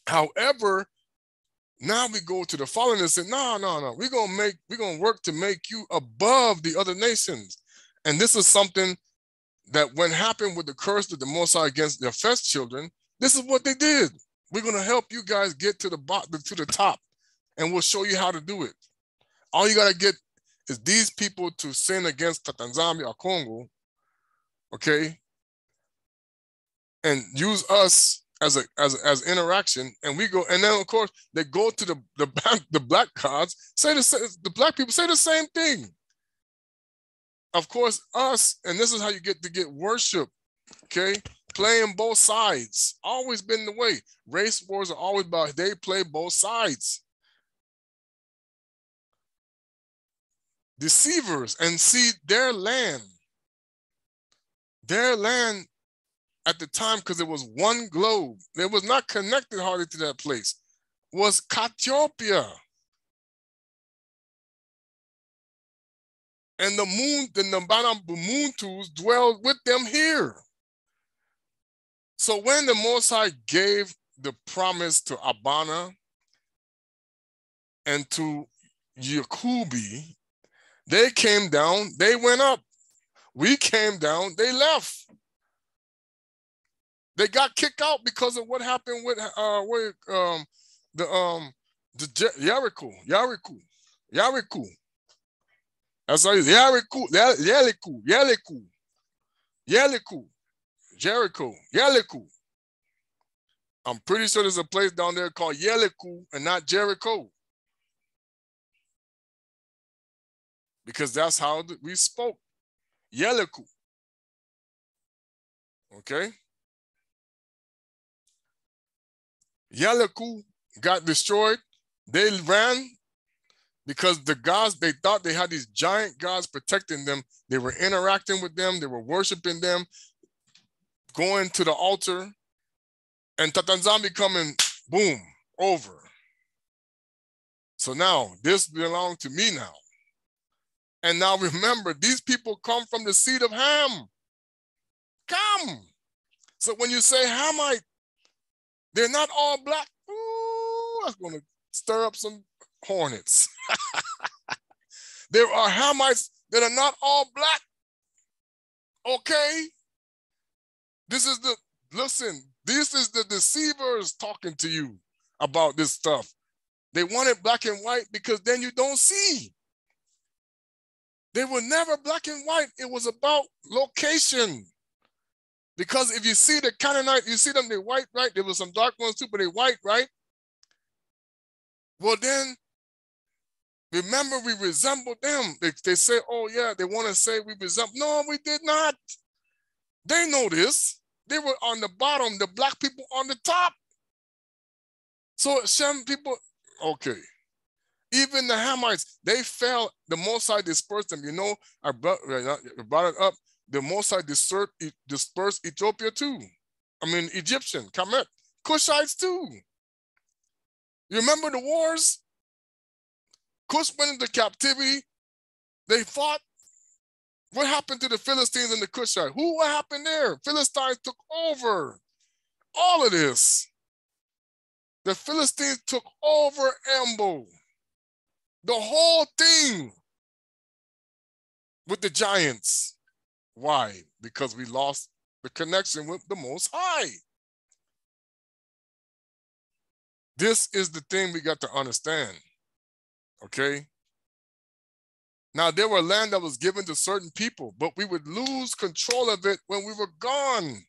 However, now we go to the fallen and say, no, we're gonna work to make you above the other nations. And this is something that when happened with the curse of the Most High against their first children, this is what they did. We're gonna help you guys get to the bottom, to the top, and we'll show you how to do it. All you gotta get is these people to sin against Tata nZambi or Congo, okay, and use us as interaction, and we go, and then of course they go to the black gods, the black people say the same thing. Of course, us, and this is how you get worship, okay? Playing both sides, always been the way. Race wars are always about, they play both sides. Deceivers, and see their land at the time, because it was one globe, it was not connected hardly to that place, was Ethiopia. And the Muntu dwelled with them here. So when the Most High gave the promise to Abana and to Yakubi, they came down, they went up. We came down, they left. They got kicked out because of what happened with Jericho. That's how Jericho. I'm pretty sure there's a place down there called Yeliku and not Jericho. Because that's how we spoke. Yeliku. Okay? Yeliku got destroyed. They ran because the gods, they thought they had these giant gods protecting them. They were interacting with them. They were worshiping them, going to the altar, and Tata nZambi coming, boom, over. So now this belongs to me now. And now remember, these people come from the seed of Ham. Come. So when you say Hamite, they're not all black. Ooh, that's going to stir up some hornets. There are Hamites that are not all black. Okay? This is the deceivers talking to you about this stuff. They want it black and white because then you don't see. They were never black and white. It was about location. Because if you see the Canaanite, you see them, they're white, right? There were some dark ones too, but they're white, right? Well, then, remember, we resembled them. They say, oh, yeah, they want to say we resemble. No, we did not. They know this. They were on the bottom, the black people on the top. So Shem people, okay. Even the Hamites, they fell. The Most High dispersed them. You know, I brought it up. The Most High dispersed Ethiopia too. I mean, Egyptian, Kemet, Cushites too. You remember the wars? Cush went into captivity. They fought. What happened to the Philistines and the Cushites? What happened there? Philistines took over all of this. The Philistines took over Ambo. The whole thing with the giants. Why? Because we lost the connection with the Most High. This is the thing we got to understand. Okay? Now, there were land that was given to certain people, but we would lose control of it when we were gone.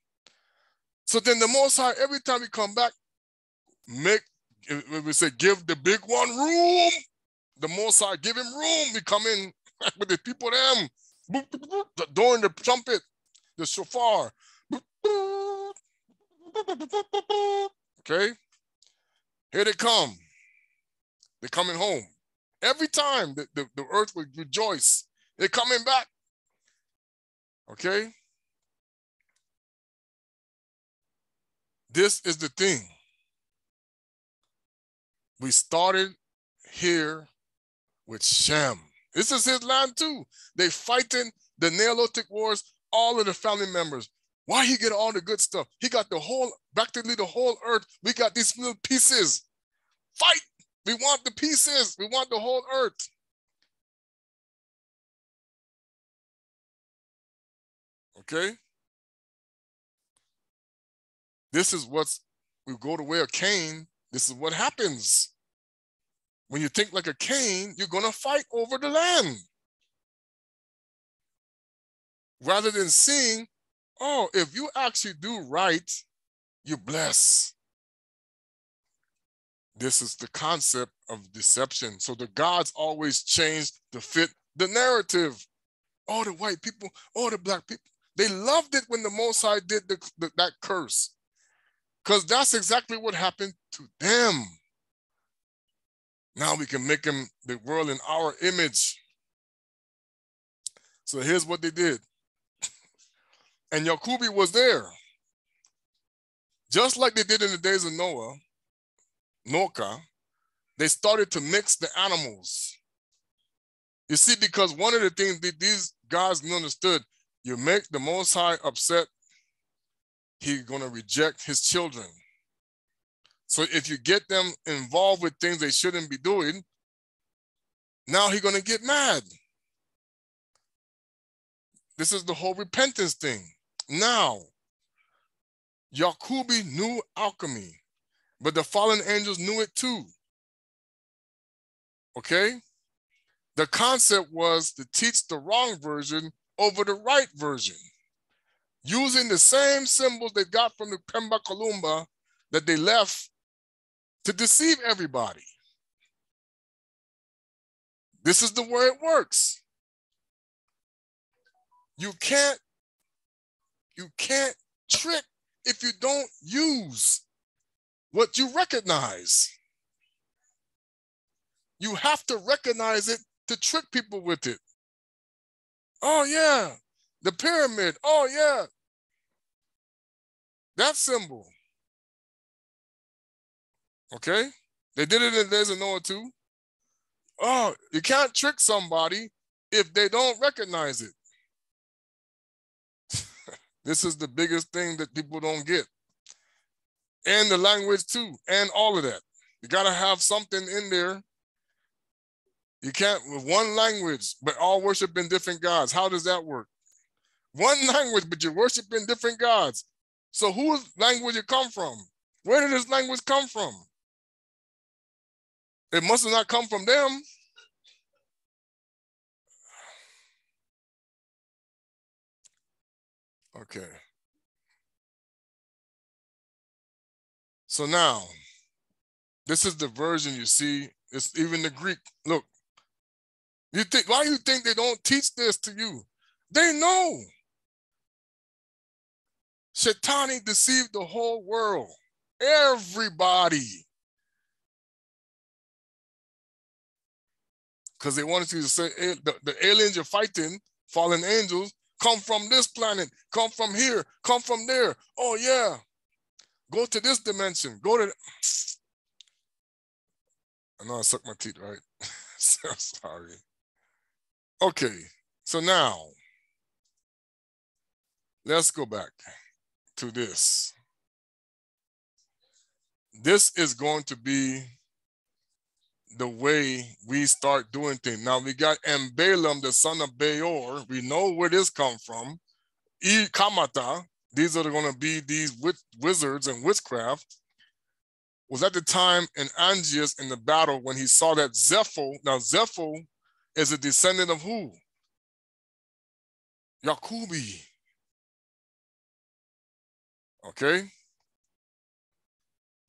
So then the Most High, every time we come back, we say, give the big one room. The Most High, give him room. We come in with the people, them, during the the shofar. Okay? Here they come. They're coming home. Every time the earth would rejoice. They're coming back. Okay? This is the thing. We started here with Shem. This is his land too. They fighting the Neolithic wars, all of the family members. Why he get all the good stuff? He got the whole, practically the whole earth. We got these little pieces. Fight! We want the pieces. We want the whole earth. Okay? This is what's, we go the way of Cain. This is what happens. When you think like a Cain, you're going to fight over the land. Rather than seeing, oh, if you actually do right, you bless. This is the concept of deception. So the gods always change to fit the narrative. Oh, the white people, oh, the black people. They loved it when the Most High did that curse. Because that's exactly what happened to them. Now we can make them the world in our image. So here's what they did. And Yakuba was there. Just like they did in the days of Noah, they started to mix the animals. You see, because one of the things that these guys understood, you make the Most High upset, he's going to reject his children. So if you get them involved with things they shouldn't be doing, now he's going to get mad. This is the whole repentance thing. Now, Yakuba knew alchemy, but the fallen angels knew it too. Okay? The concept was to teach the wrong version over the right version, using the same symbols they got from the Pemba Kalumba that they left to deceive everybody. This is the way it works. You can't trick if you don't use what you recognize. You have to recognize it to trick people with it. Oh yeah, the pyramid, oh yeah. That symbol. Okay? They did it in the days of Noah too. Oh, you can't trick somebody if they don't recognize it. This is the biggest thing that people don't get. And the language too, and all of that. You gotta have something in there. You can't, with one language, but all worshiping different gods. How does that work? One language, but you're worshiping different gods. So whose language it come from? Where did this language come from? It must have not come from them. Okay. So now, this is the version you see. It's even the Greek. Look, you think, why do you think they don't teach this to you? They know. Shaitani deceived the whole world. Everybody. Because they wanted you to say, the aliens you're fighting, fallen angels, come from this planet, come from here, come from there. Oh yeah, go to this dimension, go to, I know I sucked my teeth, right? So sorry. Okay, so now, let's go back to this. This is going to be the way we start doing things. Now we got Balaam, the son of Beor. We know where this come from. Kamata, these are going to be these wizards and witchcraft. Was at the time in Angius in the battle when he saw that Zepho. Now Zepho is a descendant of who? Yakuba. Okay?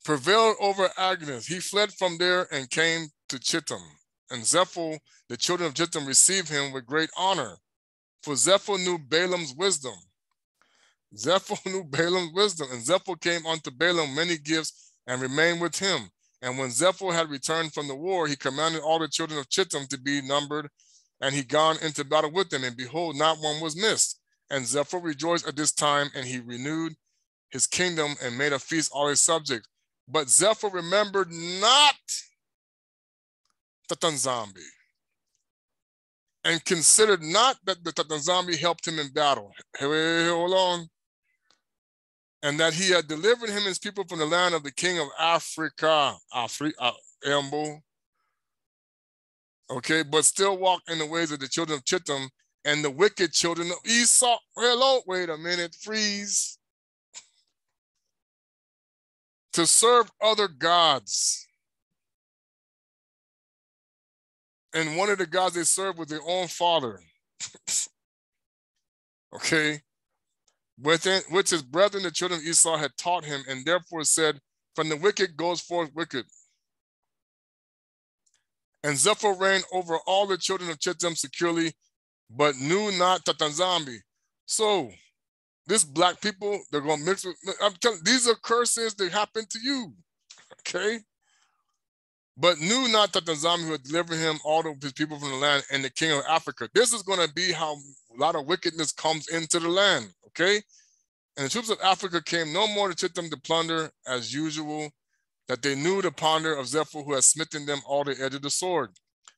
Prevailed over Agnes. He fled from there and came to Chittim. And Zepho, the children of Chittim, received him with great honor. For Zepho knew Balaam's wisdom. Zephyr knew Balaam's wisdom, and Zephyr came unto Balaam many gifts and remained with him. And when Zephyr had returned from the war, he commanded all the children of Chittim to be numbered, and he gone into battle with them, and behold, not one was missed. And Zephyr rejoiced at this time, and he renewed his kingdom and made a feast all his subjects. But Zephyr remembered not Tata nZambi, and considered not that the Tata nZambi helped him in battle. Hey, hold on. And that he had delivered him and his people from the land of the king of Africa, Ambo. Okay, but still walk in the ways of the children of Chittim and the wicked children of Esau. Hello, wait a minute, freeze. To serve other gods. And one of the gods they served was their own father. Okay. Which his brethren, the children of Esau, had taught him, and therefore said, from the wicked goes forth wicked. And Zephyr reigned over all the children of Chittim securely, but knew not Tata nZambi. So, this black people, they're going to mix with, I'm telling you, these are curses that happen to you, okay? But knew not Tata nZambi, who had delivered him, all of his people from the land, and the king of Africa. This is going to be how a lot of wickedness comes into the land, okay? And the troops of Africa came no more to Chittim to plunder as usual, that they knew the ponder of Zephyr, who had smitten them all the edge of the sword.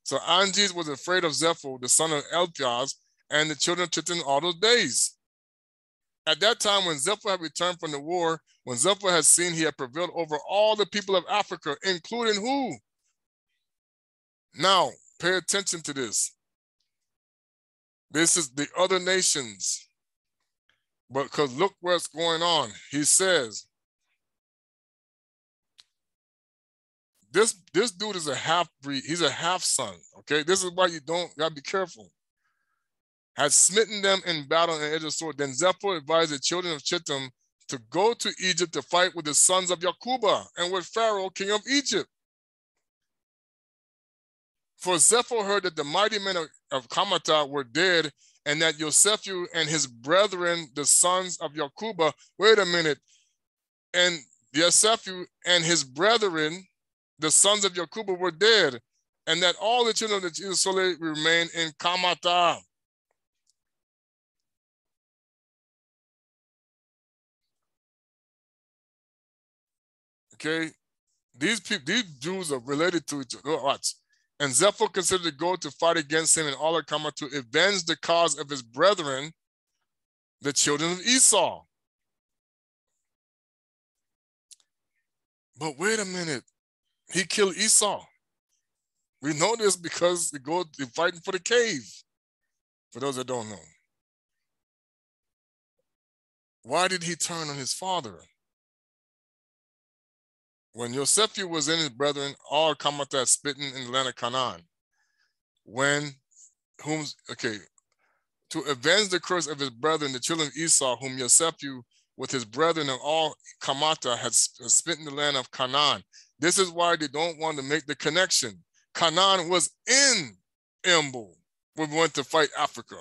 So Anges was afraid of Zephyr, the son of Elpiaz, and the children of Chittim all those days. At that time, when Zephyr had returned from the war, when Zephyr had seen he had prevailed over all the people of Africa, including who? Now, pay attention to this. This is the other nations. But because look what's going on. He says, this dude is a half-breed. He's a half-son, okay? This is why you gotta be careful. Had smitten them in battle and edge of the sword. Then Zephyr advised the children of Chittim to go to Egypt to fight with the sons of Yakuba and with Pharaoh, king of Egypt. For Zephyr heard that the mighty men of Kamata were dead, and that Yosephu and his brethren, the sons of Yakuba, wait a minute, and Yosephu and his brethren, the sons of Yakuba, were dead, and that all the children of the Isolele remained in Kamata. Okay, these Jews are related to each other. Watch. And Zephyr considered to go to fight against him in all of Kamata to avenge the cause of his brethren, the children of Esau. But wait a minute, he killed Esau. We know this because they're fighting for the cave. For those that don't know. Why did he turn on his father? When Yosephu was in his brethren, all Kamata had smitten in the land of Canaan. To avenge the curse of his brethren, the children of Esau, whom Yosephu with his brethren and all Kamata had smitten the land of Canaan. This is why they don't want to make the connection. Canaan was in Embu when we went to fight Africa.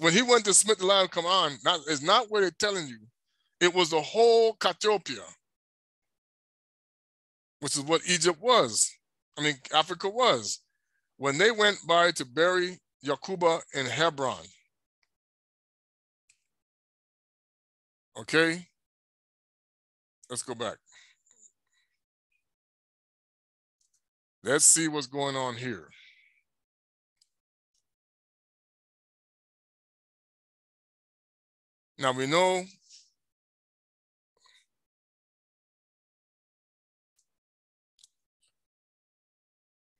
When he went to smite the land of Canaan, it's not what they're telling you. It was the whole Ethiopia, which is what Egypt was. Africa was. When they went by to bury Yakuba in Hebron. Okay? Let's go back. Let's see what's going on here. Now we know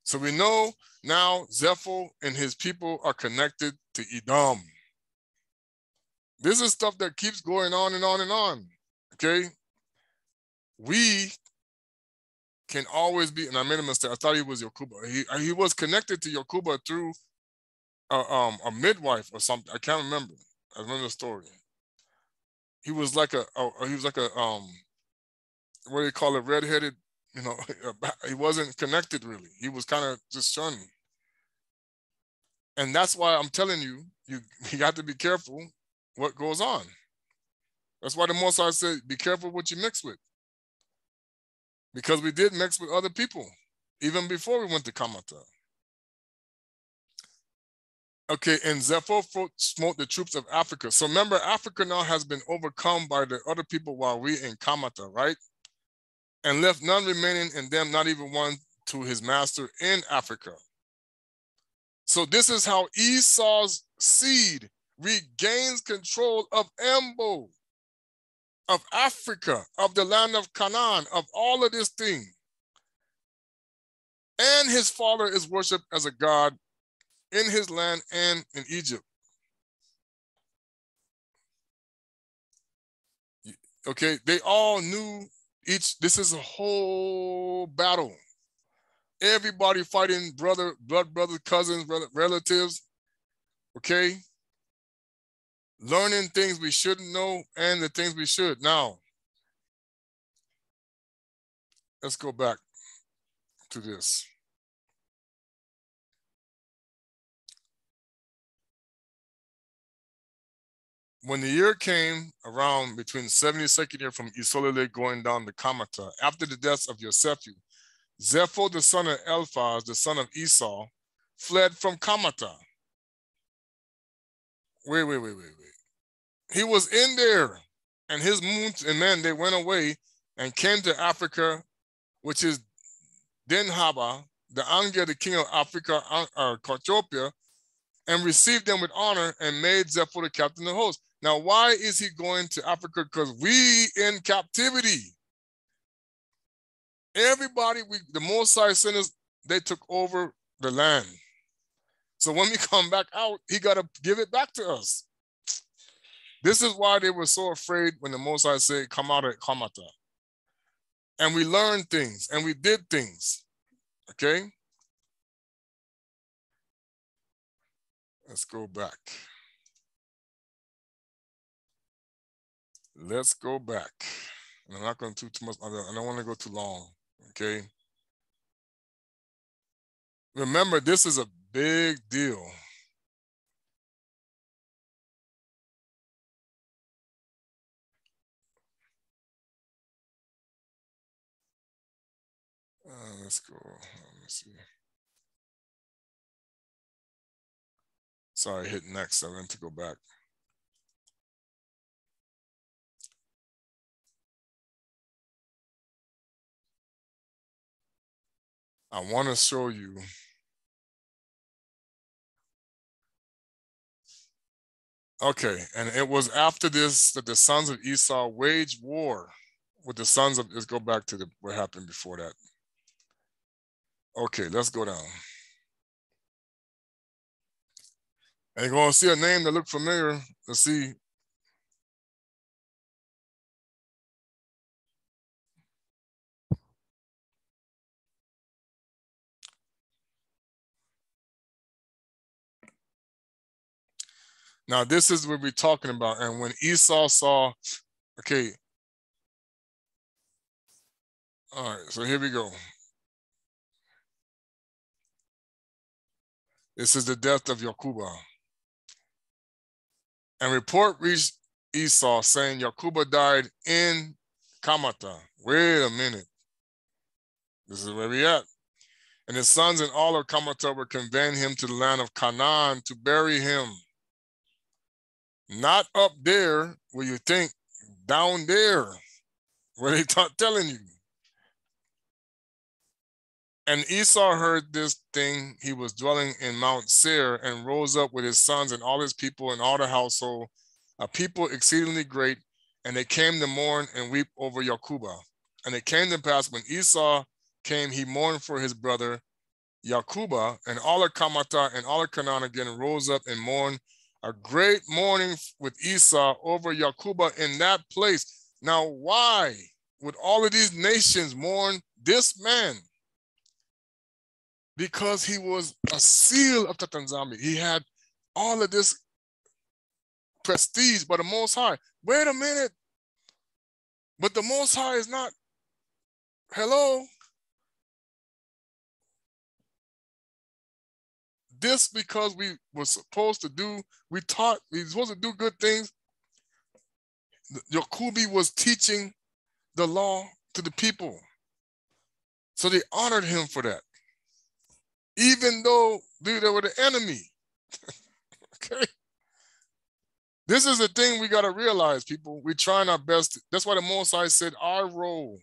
so we know now Zephyr and his people are connected to Edom. This is stuff that keeps going on and on and on. Okay? We can always be, and I made a mistake. I thought he was Yakuba. He was connected to Yakuba through a midwife or something. I can't remember. I remember the story. He was like a what do you call it, redheaded, he wasn't connected really. He was kind of just shunning. And that's why I'm telling you, you got to be careful what goes on, That's why the Most High said, be careful what you mix with. Because we did mix with other people, even before we went to Kamata. Okay, and Zepho smote the troops of Africa. So remember, Africa now has been overcome by the other people while we in Kamata, right? And left none remaining in them, not even one to his master in Africa. So this is how Esau's seed regains control of Embo, of Africa, of the land of Canaan, of all of this thing. And his father is worshipped as a god in his land and in Egypt. Okay, they all knew each, this is a whole battle. Everybody fighting blood brothers, cousins, relatives, okay? Learning things we shouldn't know and the things we should. Now, let's go back to this. When the year came around between the 72nd year from Isolele going down to Kamata, after the death of Yosephu, Zepho, the son of Eliphaz, the son of Esau, fled from Kamata. Wait. He was in there, and his moons and men, they went away and came to Africa, which is Dinhaba, the Anga, the king of Africa, Ethiopia, and received them with honor and made Zepho the captain of the host. Now, why is he going to Africa? Because we in captivity. Everybody, the Mosai sinners, they took over the land. So when we come back out, he got to give it back to us. This is why they were so afraid when the Mosai said, come out of Kamata. And we learned things and we did things, okay? Let's go back. Let's go back. And I'm not going to do too much. I don't want to go too long, okay? Remember, this is a big deal. Let's go. Let me see. Sorry, hit next. I meant to go back. I want to show you. Okay, and it was after this that the sons of Esau waged war with the sons of, let's go back to what happened before that. Okay, let's go down. And you're going to see a name that look familiar. Let's see. Now, this is what we're talking about. And when Esau saw, okay. All right, so here we go. This is the death of Yakuba. And report reached Esau saying Yakuba died in Kamata. Wait a minute. This is where we at. And his sons and all of Kamata were conveying him to the land of Canaan to bury him. Not up there where you think, down there where they telling you. And Esau heard this thing. He was dwelling in Mount Seir and rose up with his sons and all his people and all the household, a people exceedingly great. And they came to mourn and weep over Yakuba. And it came to pass when Esau came, he mourned for his brother Yakuba, and all of Kamata and all of Canaan again rose up and mourned a great mourning with Esau over Yakuba in that place. Now, why would all of these nations mourn this man? Because he was a seal of Tata nZambi. He had all of this prestige by the Most High. Wait a minute. But the Most High is not, hello? This because we were supposed to do, we were supposed to do good things. Yakubi was teaching the law to the people. So they honored him for that. Even though they were the enemy. Okay. This is the thing we got to realize, people. We're trying our best. That's why the Most High said our role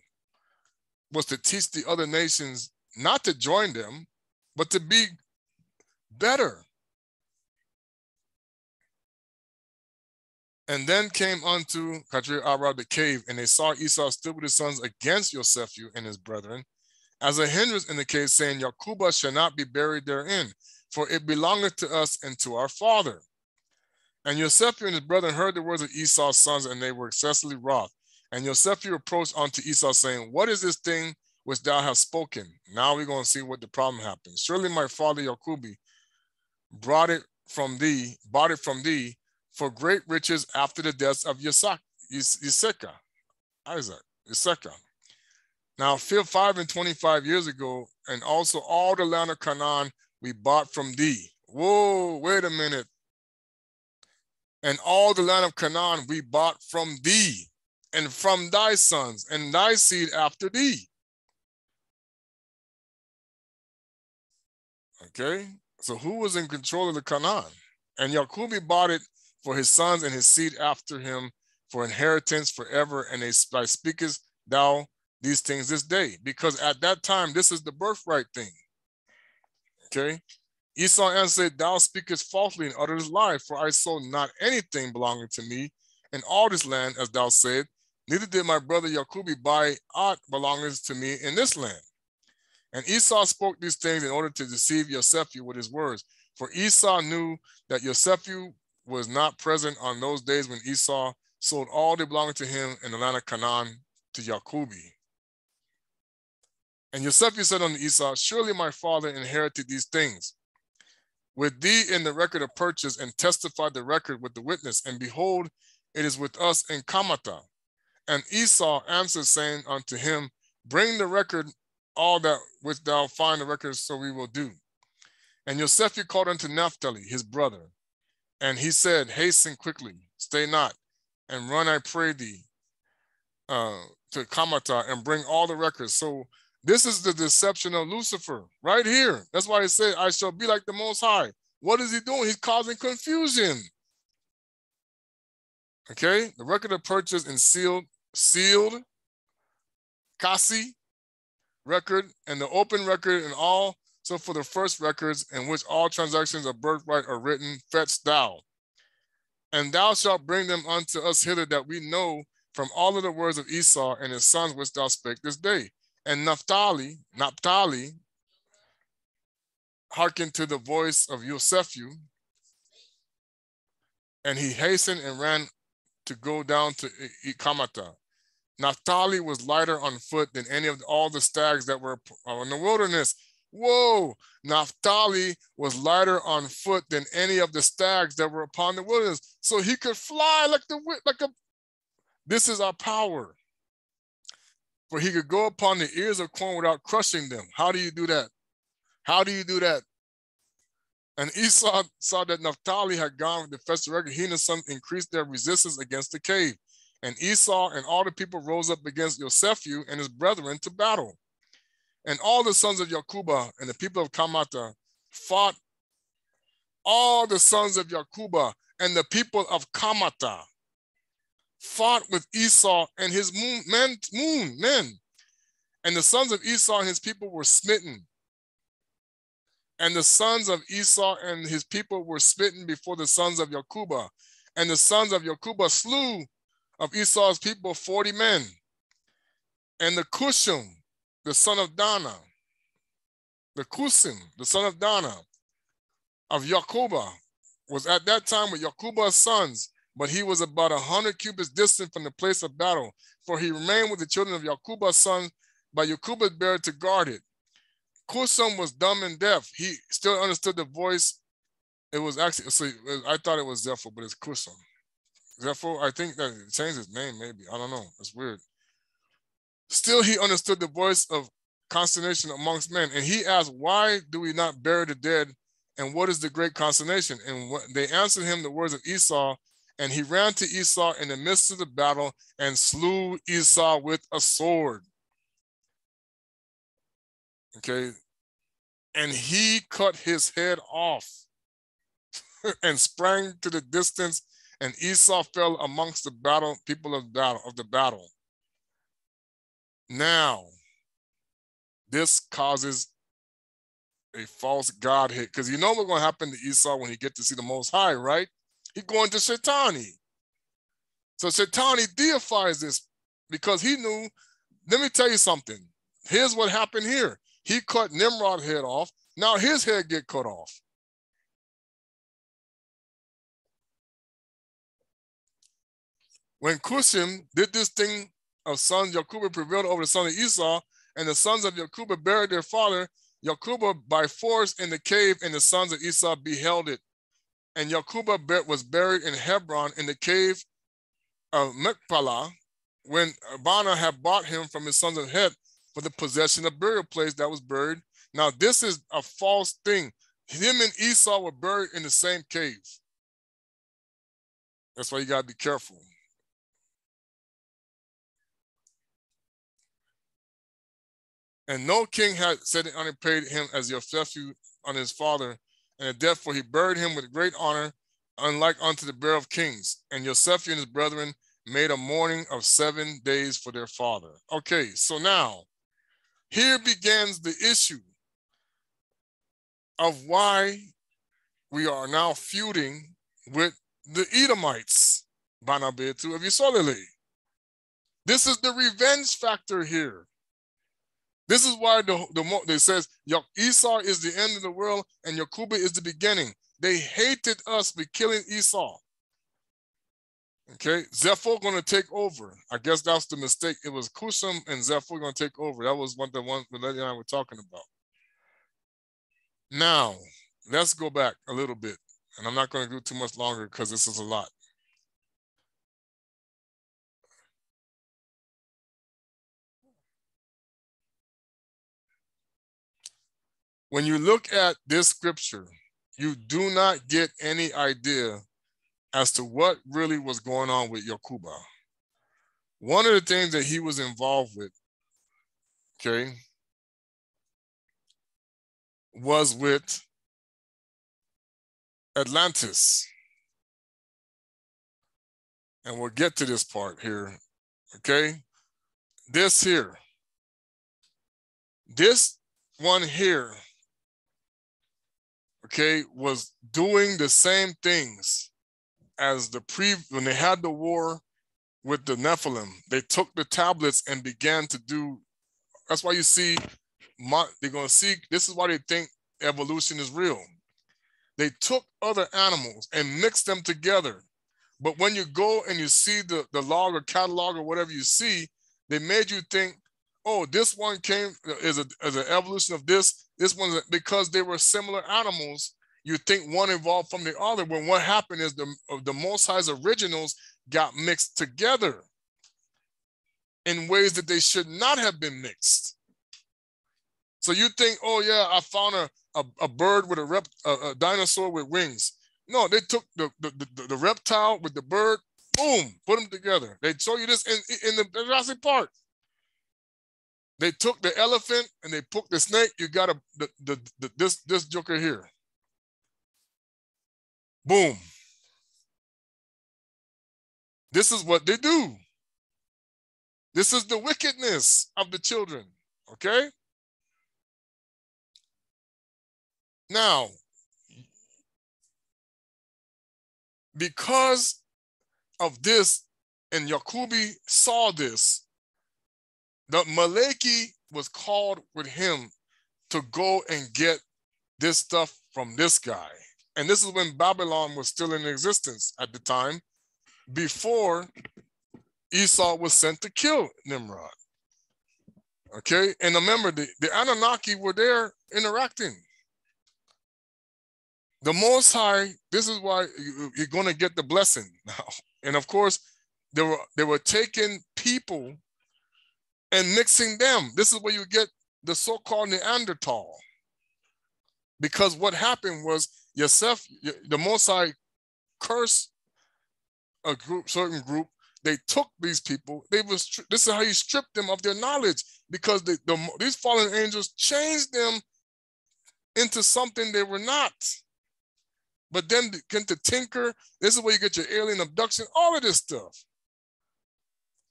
was to teach the other nations not to join them, but to be better. And then came unto Kadri Arab the cave, and they saw Esau still with his sons against Yosephu and his brethren, as a hindrance in the cave, saying, Yakuba shall not be buried therein, for it belongeth to us and to our father. And Yosephu and his brethren heard the words of Esau's sons, and they were excessively wroth. And Yosephu approached unto Esau, saying, what is this thing which thou hast spoken? Now we're going to see what the problem happens. Surely my father Yakubi bought it from thee, for great riches after the death of Isaac. Now 5 and 25 years ago, and also all the land of Canaan we bought from thee. Whoa, wait a minute. And all the land of Canaan we bought from thee, and from thy sons, and thy seed after thee. Okay, so who was in control of the Canaan? And Yakubi bought it for his sons and his seed after him for inheritance forever. And they speakest thou these things this day, because at that time this is the birthright thing. Okay. Esau answered, thou speakest falsely and utterest lies, for I sold not anything belonging to me in all this land, as thou said, neither did my brother Yakubi buy aught belonging to me in this land. And Esau spoke these things in order to deceive Yosephu with his words, for Esau knew that Yosephu was not present on those days when Esau sold all that belonged to him in the land of Canaan to Yakubi. And Yosephu said unto Esau, surely my father inherited these things with thee in the record of purchase, and testified the record with the witness, and behold, it is with us in Kamata. And Esau answered, saying unto him, bring the record, all that which thou find the record, so we will do. And Yosephu called unto Naphtali, his brother, and he said, hasten quickly, stay not, and run, I pray thee, to Kamata, and bring all the records. So this is the deception of Lucifer right here. That's why he said, I shall be like the Most High. What is he doing? He's causing confusion. Okay, the record of purchase and sealed, Kasi record, and the open record, and all. So for the first records, in which all transactions of birthright are written, fetch thou. And thou shalt bring them unto us hither, that we know from all of the words of Esau and his sons which thou spake this day. And Naphtali hearkened to the voice of Yosephu, and he hastened and ran to go down to Kamata. Naphtali was lighter on foot than any of all the stags that were in the wilderness. Whoa, Naphtali was lighter on foot than any of the stags that were upon the wilderness. So he could fly like a. This is our power. For he could go upon the ears of corn without crushing them. How do you do that? How do you do that? And Esau saw that Naphtali had gone with the fetch the record. He and his son increased their resistance against the cave. And Esau and all the people rose up against Yosephu and his brethren to battle. And all the sons of Yakuba and the people of Kamata fought. All the sons of Yakuba and the people of Kamata fought with Esau and his men. And the sons of Esau and his people were smitten. And the sons of Esau and his people were smitten before the sons of Yakuba. And the sons of Yakuba slew of Esau's people 40 men. And the Cushim, the son of Dana, the Cusim, the son of Dana, of Yakuba, was at that time with Yakuba's sons, but he was about 100 cubits distant from the place of battle, for he remained with the children of Yakuba's sons by Yakuba's bear to guard it. Cusim was dumb and deaf. He still understood the voice. It was actually, so I thought it was Zepho, but it's Cusim. Zepho, I think that it changed his name, maybe. I don't know. It's weird. Still, he understood the voice of consternation amongst men. And he asked, why do we not bury the dead? And what is the great consternation? And what, they answered him the words of Esau and he ran to Esau in the midst of the battle and slew Esau with a sword. Okay. And he cut his head off and sprang to the distance, and Esau fell amongst the people of the battle. Now, this causes a false godhead, because you know what's going to happen to Esau when he gets to see the Most High, right? He's going to Shaitani. So Shaitani deifies this because he knew. Let me tell you something. Here's what happened here. He cut Nimrod's head off. Now his head get cut off. When Cushim did this thing of sons, Yakuba prevailed over the son of Esau, and the sons of Yakuba buried their father, Yakuba by force in the cave, and the sons of Esau beheld it. And Yakuba was buried in Hebron in the cave of Machpelah, when Bana had bought him from his sons of Het for the possession of burial place that was buried. Now this is a false thing. Him and Esau were buried in the same cave. That's why you gotta be careful. And no king had said it unpaid him as Yosephu on his father, and therefore he buried him with great honor, unlike unto the burial of kings. And Yosephu and his brethren made a mourning of 7 days for their father. Okay, so now, here begins the issue of why we are now feuding with the Edomites, Bana Betu of Isolele. This is the revenge factor here. This is why they says Esau is the end of the world and Yakuba is the beginning. They hated us for killing Esau. Okay, Zepho going to take over. I guess that's the mistake. It was Cushim and Zepho going to take over. That was what the one Lady and I were talking about. Now, let's go back a little bit. And I'm not going to do too much longer because this is a lot. When you look at this scripture, you do not get any idea as to what really was going on with Yakuba. One of the things that he was involved with, okay, was with Atlantis. And we'll get to this part here, okay? This here. This one here, okay, was doing the same things as when they had the war with the Nephilim. They took the tablets and began to do, that's why you see, they're going to see, this is why they think evolution is real. They took other animals and mixed them together. But when you go and you see the log or catalog or whatever you see, they made you think, oh, this one is an evolution of this one, because they were similar animals. You think one evolved from the other, when what happened is the Most High's originals got mixed together in ways that they should not have been mixed. So you think, oh yeah, I found a bird with a dinosaur with wings. No, they took the reptile with the bird, boom, put them together. They show you this in the Jurassic Park. They took the elephant and they put the snake. You got this joker here. Boom. This is what they do. This is the wickedness of the children, okay? Now, because of this, and Yakubi saw this, the Maleki was called with him to go and get this stuff from this guy. And this is when Babylon was still in existence at the time, before Esau was sent to kill Nimrod. Okay, and remember, the Anunnaki were there interacting. The Most High, this is why you're going to get the blessing now. And of course, they were taking people and mixing them. This is where you get the so-called Neanderthal. Because what happened was the Most High cursed a group, certain group, they took these people. This is how you strip them of their knowledge, because these fallen angels changed them into something they were not. But then begin to tinker. This is where you get your alien abduction, all of this stuff.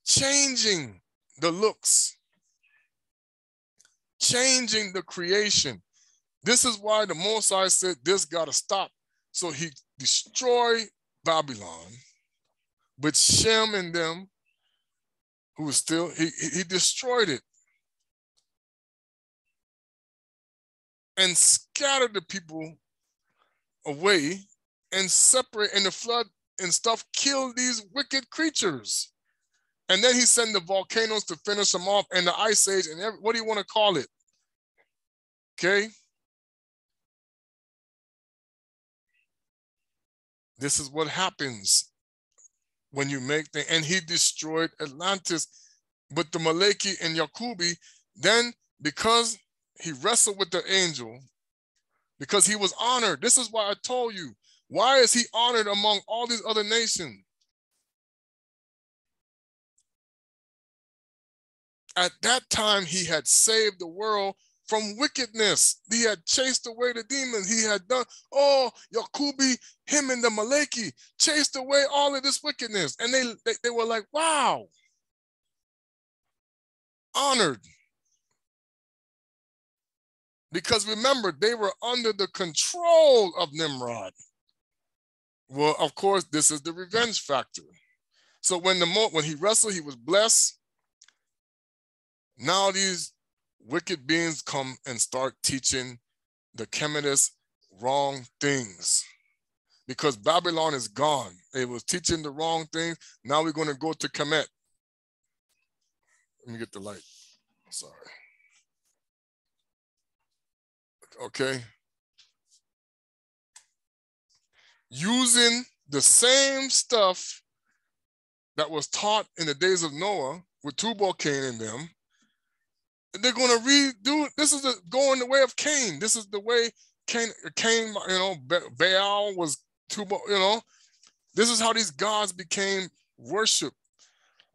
Changing the looks, changing the creation. This is why the Mosai said this got to stop. So he destroyed Babylon with Shem and them, who was still, he destroyed it and scattered the people away and separate, and the flood and stuff killed these wicked creatures. And then he sent the volcanoes to finish them off, and the ice age, and what do you want to call it? Okay. This is what happens when you make the, and he destroyed Atlantis. But the Maleki and Yakubi, then because he wrestled with the angel, because he was honored. This is why I told you, why is he honored among all these other nations? At that time, he had saved the world from wickedness. He had chased away the demons. He had done, Yakubi, him and the Maleki chased away all of this wickedness. And they were like, wow, honored. Because remember, they were under the control of Nimrod. Well, of course, this is the revenge factor. So when he wrestled, he was blessed. Now these wicked beings come and start teaching the Kemetists wrong things, because Babylon is gone. It was teaching the wrong things. Now we're going to go to Kemet. Let me get the light. Sorry. Okay. Using the same stuff that was taught in the days of Noah with Tubal-Cain in them, they're going to redo it. This is going the way of Cain. This is the way Cain, Baal was Tubal, This is how these gods became worship.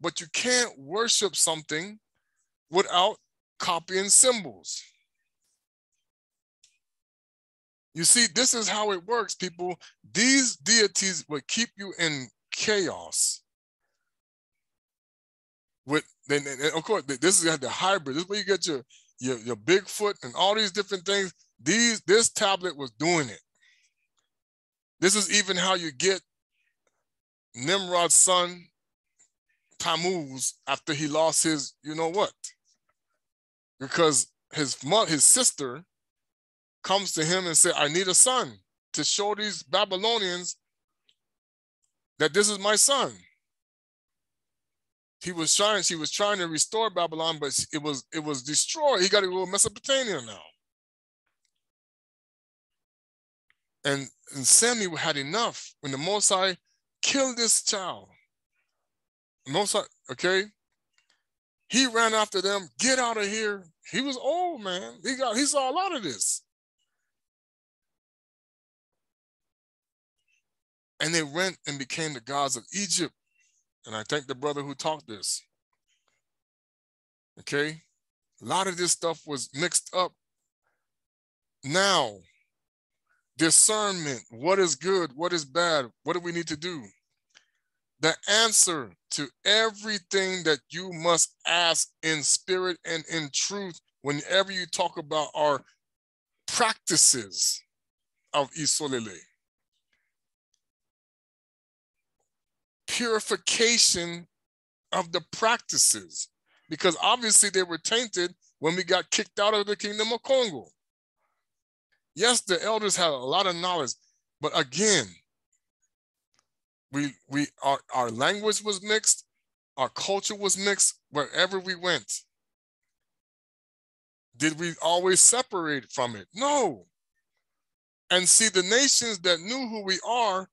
But you can't worship something without copying symbols. You see, this is how it works, people. These deities will keep you in chaos. Of course, this is the hybrid. This is where you get your Bigfoot and all these different things. This tablet was doing it. This is even how you get Nimrod's son, Tammuz, after he lost his, you know what? Because his sister comes to him and says, I need a son to show these Babylonians that this is my son. She was trying to restore Babylon, but it was destroyed. He got to go to Mesopotamia now. And Samuel had enough. When the Mosai killed this child, Mosai, okay, he ran after them. Get out of here. He was old, man. He saw a lot of this. And they went and became the gods of Egypt. And I thank the brother who taught this. Okay? A lot of this stuff was mixed up. Now, discernment, what is good, what is bad, what do we need to do? The answer to everything that you must ask in spirit and in truth whenever you talk about our practices of Isolele. Purification of the practices, because obviously they were tainted when we got kicked out of the Kingdom of Congo. Yes, the elders had a lot of knowledge, but again, our language was mixed, our culture was mixed wherever we went. Did we always separate from it? No. And see, the nations that knew who we are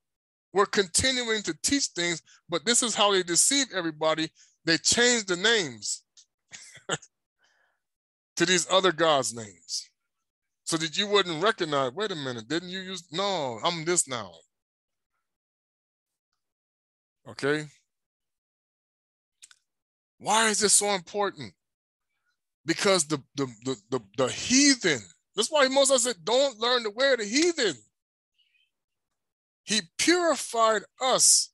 were continuing to teach things, but this is how they deceive everybody. They changed the names to these other gods' names, so that you wouldn't recognize, wait a minute, didn't you use, no, I'm this now. Okay? Why is this so important? Because the heathen, that's why Moses said, don't learn the way of the heathen. He purified us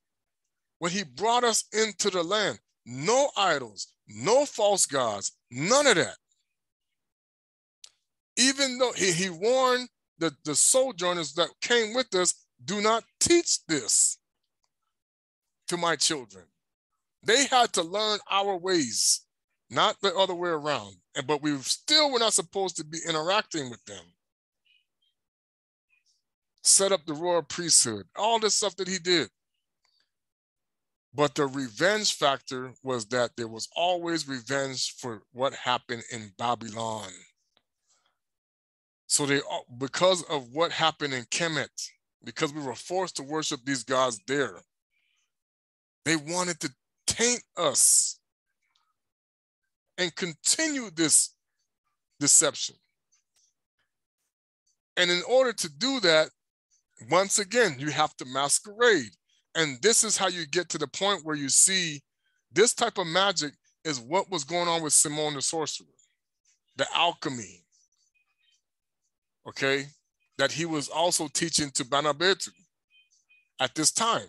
when he brought us into the land. No idols, no false gods, none of that. Even though he warned the sojourners that came with us, do not teach this to my children. They had to learn our ways, not the other way around. But we still were not supposed to be interacting with them. Set up the royal priesthood, all this stuff that he did. But the revenge factor was that there was always revenge for what happened in Babylon. So because of what happened in Kemet, because we were forced to worship these gods there, they wanted to taint us and continue this deception. And in order to do that, once again, you have to masquerade. And this is how you get to the point where you see this type of magic is what was going on with Simon the sorcerer, the alchemy, okay, that he was also teaching to Bana Betu at this time.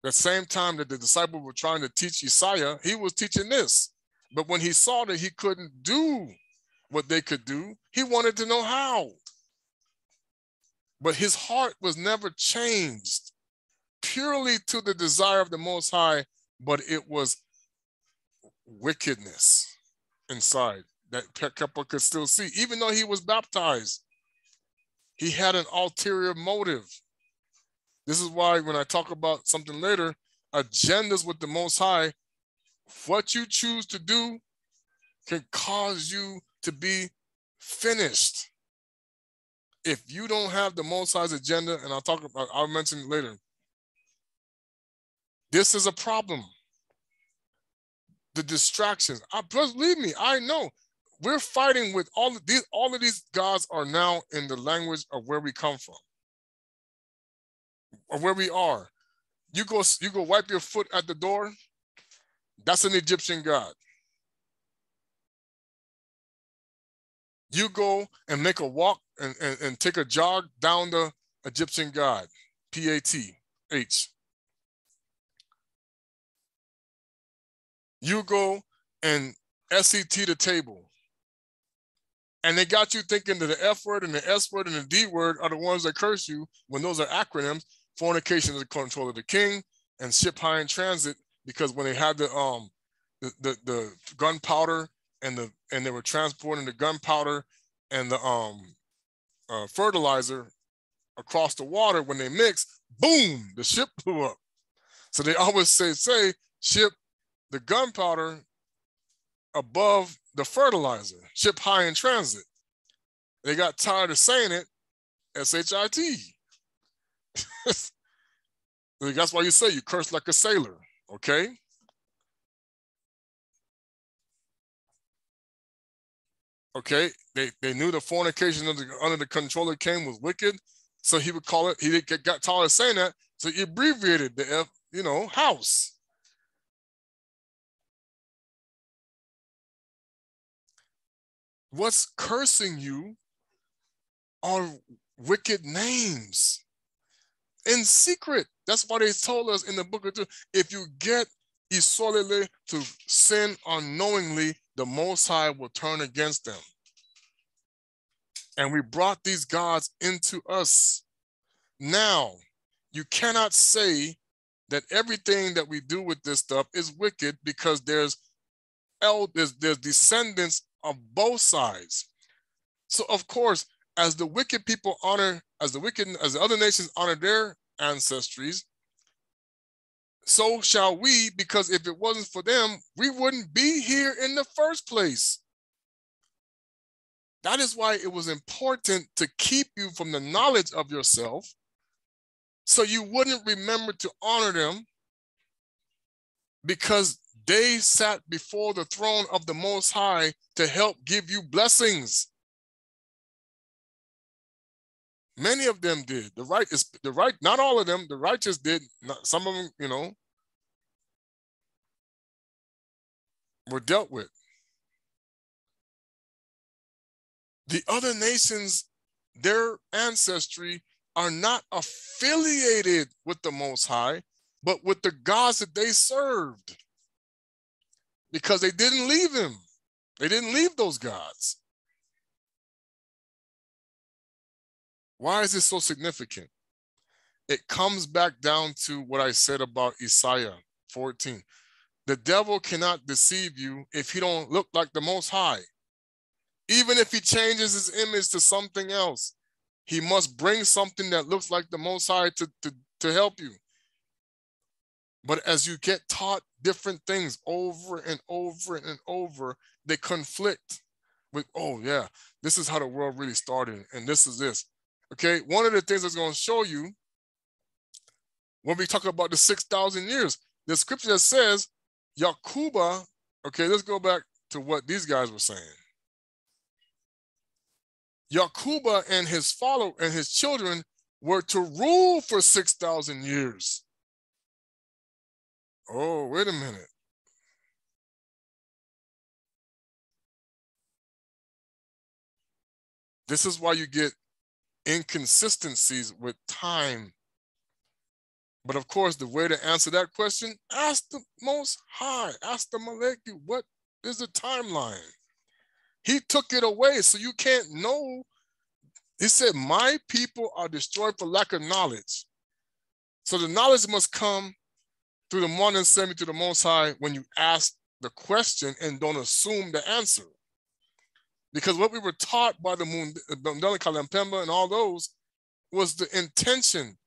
The same time that the disciples were trying to teach Isaiah, he was teaching this. But when he saw that he couldn't do what they could do, he wanted to know how. But his heart was never changed purely to the desire of the Most High, but it was wickedness inside that Kepler could still see. Even though he was baptized, he had an ulterior motive. This is why when I talk about something later, agendas with the Most High, what you choose to do can cause you to be finished. If you don't have the Most High's agenda, and I'll mention it later, this is a problem. The distractions. Believe me, I know. We're fighting with all of these gods are now in the language of where we come from, or where we are. You go wipe your foot at the door. That's an Egyptian god. You go and make a walk and take a jog down the Egyptian god, P-A-T-H. You go and SET the table. And they got you thinking that the F word and the S word and the D word are the ones that curse you, when those are acronyms. Fornication is the control of the king, and ship high in transit, because when they had the gunpowder and they were transporting the gunpowder and the fertilizer across the water, when they mix, boom, the ship blew up. So they always say ship the gunpowder above the fertilizer, ship high in transit. They got tired of saying it, S-H-I-T. That's why you say you curse like a sailor, okay? Okay, they knew the fornication under the control of the king was wicked, so he would call it, he got tired of saying that, so he abbreviated the F, house. What's cursing you are wicked names in secret. That's why they told us in the book of Jude, if you get Isolele to sin unknowingly, the Most High will turn against them. And we brought these gods into us. Now, you cannot say that everything that we do with this stuff is wicked, because there's descendants of both sides. So of course, as the wicked people honor, as the other nations honor their ancestries, so shall we, because if it wasn't for them, we wouldn't be here in the first place. That is why it was important to keep you from the knowledge of yourself, so you wouldn't remember to honor them, because they sat before the throne of the Most High to help give you blessings. Many of them did. The right, not all of them, the righteous did. Not, some of them, you know, were dealt with. The other nations, their ancestry are not affiliated with the Most High, but with the gods that they served, because they didn't leave him. They didn't leave those gods. Why is this so significant? It comes back down to what I said about Isaiah 14. The devil cannot deceive you if he don't look like the Most High. Even if he changes his image to something else, he must bring something that looks like the Most High to help you. But as you get taught different things over and over and over, they conflict with, oh yeah, this is how the world really started, and this is this. Okay, one of the things that's going to show you when we talk about the 6,000 years, the scripture that says Yakuba, okay, let's go back to what these guys were saying. Yakuba and his follower and his children were to rule for 6,000 years. Oh, wait a minute. This is why you get inconsistencies with time. But of course, the way to answer that question, ask the Most High, ask the Maleki, what is the timeline? He took it away, so you can't know. He said, my people are destroyed for lack of knowledge. So the knowledge must come through the one and send me to the Most High when you ask the question and don't assume the answer. Because what we were taught by the Mundela Kalempemba and all those was the intention.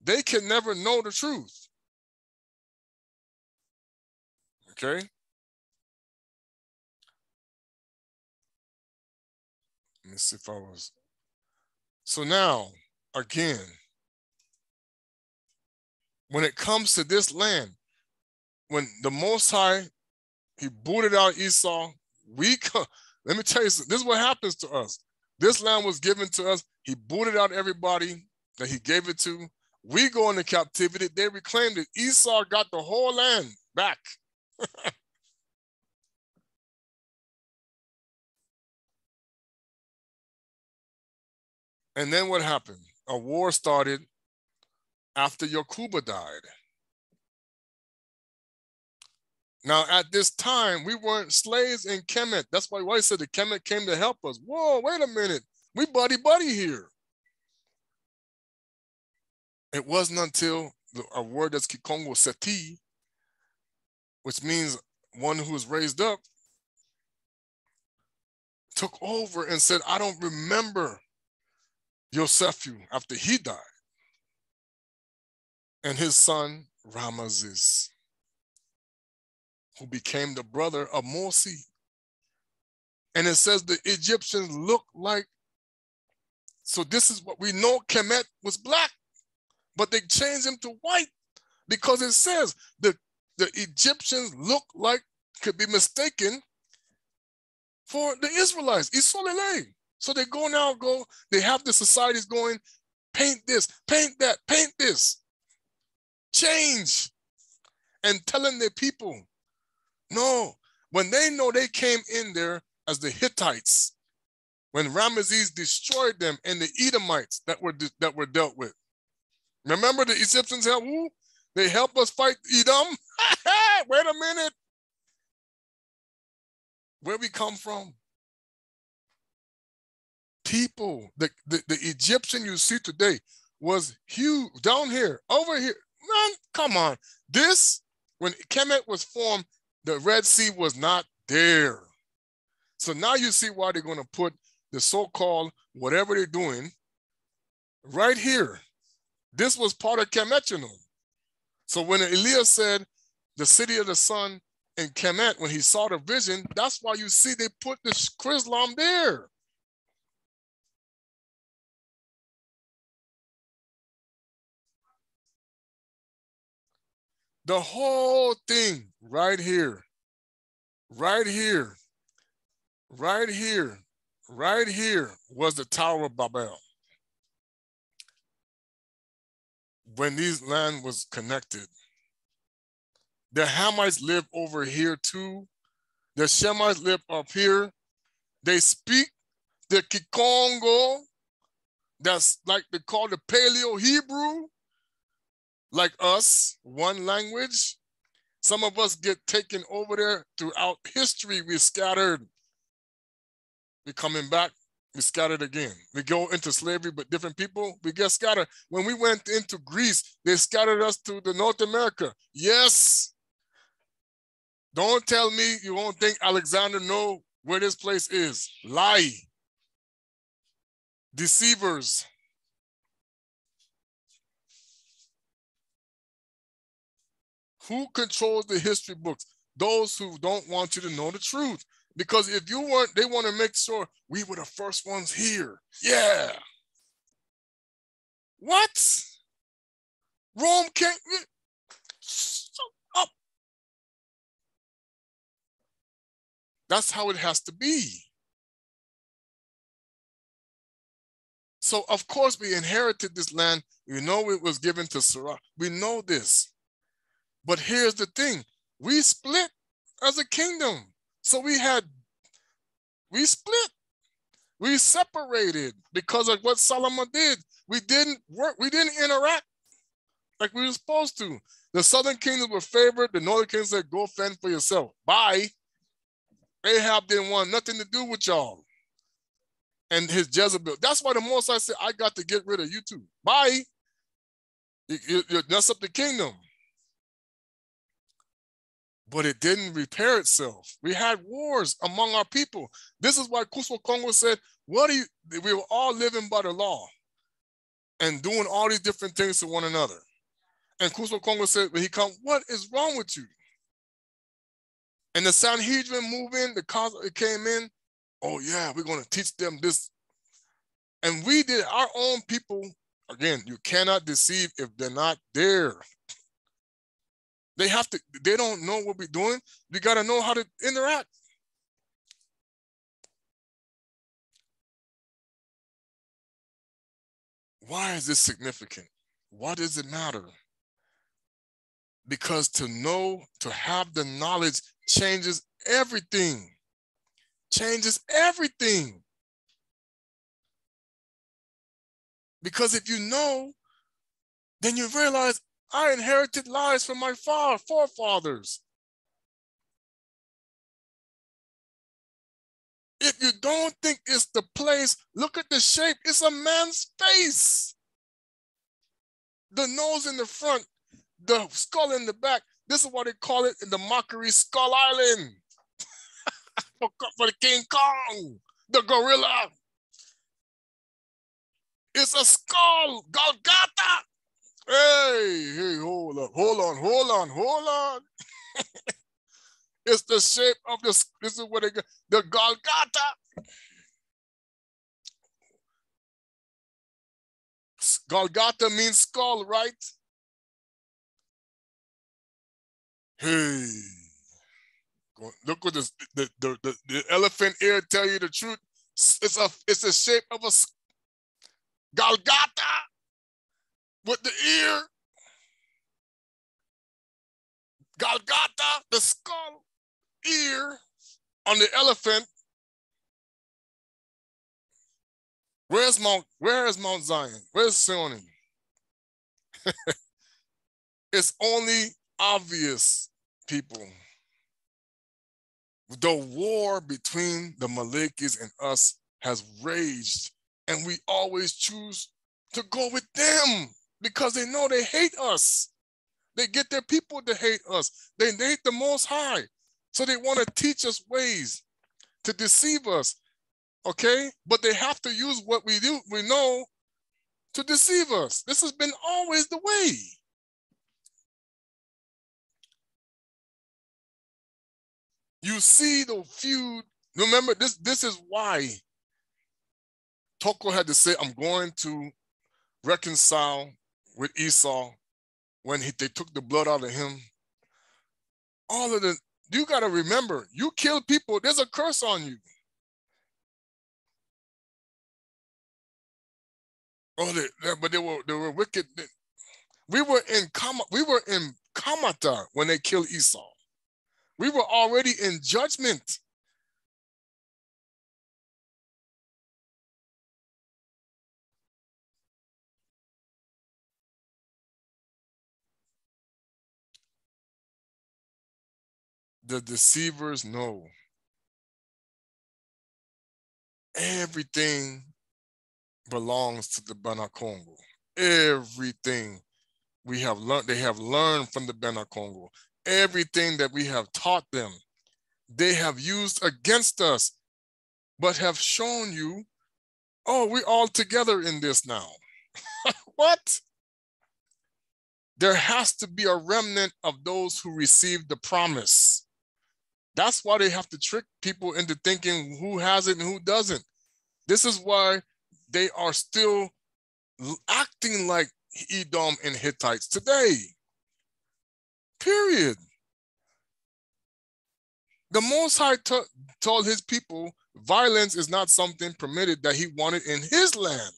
They can never know the truth. Okay? Let me see if I was. So now, again, when it comes to this land, when the Most High, he booted out Esau, let me tell you something, this is what happens to us. This land was given to us. He booted out everybody that he gave it to. We go into captivity. They reclaimed it. Esau got the whole land back. And then what happened? A war started after Yakuba died. Now, at this time, we weren't slaves in Kemet. That's why I said the Kemet came to help us. Whoa, wait a minute. We buddy here. It wasn't until a word that's Kikongo Seti, which means one who was raised up, took over and said, I don't remember Yosefu after he died. And his son, Ramesses, who became the brother of Morsi. And it says the Egyptians look like, so this is what we know, Kemet was black, but they changed him to white because it says the Egyptians look like, could be mistaken for the Israelites, Isolele. So they they have the societies going, paint this, paint that, paint this, change, and telling their people, no, when they know they came in there as the Hittites, when Ramesses destroyed them, and the Edomites that were dealt with. Remember the Egyptians helped who? They helped us fight Edom? Wait a minute. Where we come from? People, the Egyptian you see today was huge down here, over here. Man, come on. This, when Kemet was formed, the Red Sea was not there. So now you see why they're going to put the so-called whatever they're doing right here. This was part of Kemet, you know. So when Elias said the city of the sun in Kemet, when he saw the vision, that's why you see they put the Chrislam there. The whole thing right here, right here, right here, right here was the Tower of Babel. when these land was connected, the Hamites live over here too. The Shemites live up here. They speak the Kikongo, that's like they call the Paleo Hebrew, like us, one language. Some of us get taken over there throughout history. We're scattered. We're coming back. We scattered again. We go into slavery, but different people, we get scattered. When we went into Greece, they scattered us to the North America. Yes. Don't tell me you won't think Alexander know where this place is. Lie. Deceivers. Who controls the history books? Those who don't want you to know the truth. Because if you weren't, they want to make sure we were the first ones here. Yeah. What? Rome can't. Shut up. That's how it has to be. So, of course, we inherited this land. We know it was given to Sarah. We know this. But here's the thing. We split as a kingdom. So we split. We separated because of what Solomon did. We didn't work. We didn't interact like we were supposed to. The southern kingdoms were favored. The northern kingdoms said, go fend for yourself. Bye. Ahab didn't want nothing to do with y'all and his Jezebel. That's why the Most High said, I got to get rid of you too. Bye. You mess up the kingdom. But it didn't repair itself. We had wars among our people. This is why Kuswa Kongo said, we were all living by the law and doing all these different things to one another. And Kuswa Kongo said, when he come, what is wrong with you? And the Sanhedrin moved in, it came in, oh yeah, we're going to teach them this. And we did our own people. Again, you cannot deceive if they're not there. They don't know what we're doing. We got to know how to interact. Why is this significant? Why does it matter? Because to have the knowledge changes everything. Changes everything. Because if you know, then you realize I inherited lies from my forefathers. If you don't think it's the place, look at the shape. It's a man's face. The nose in the front, the skull in the back. This is what they call it in the mockery, Skull Island. For the King Kong, the gorilla. It's a skull, Golgotha. Hey, hold on. It's the shape of this is what they got, the Golgotha. Golgotha means skull, right? Hey, look what this, the elephant ear tell you the truth. It's a shape of a Golgotha with the ear. Golgotha, the skull, ear on the elephant. Where is Mount Zion? Where's Zion? It's only obvious, people. The war between the Malekis and us has raged, and we always choose to go with them because they know they hate us. They get their people to hate us. They hate the Most High. So they want to teach us ways to deceive us, okay? But they have to use what we know to deceive us. This has been always the way. You see the feud. Remember, this is why Toko had to say, I'm going to reconcile with Esau when they took the blood out of him. All of the, you got to remember, you kill people, there's a curse on you. Oh, but they were wicked. We were in Kamata when they killed Esau. We were already in judgment. The deceivers know everything belongs to the Bana Congo. Everything we have learned, they have learned from the Bana Congo. Everything that we have taught them, they have used against us, but have shown you, oh, we're all together in this now. What? There has to be a remnant of those who received the promise. That's why they have to trick people into thinking who has it and who doesn't. This is why they are still acting like Edom and Hittites today. Period. The Most High told his people violence is not something permitted that he wanted in his land.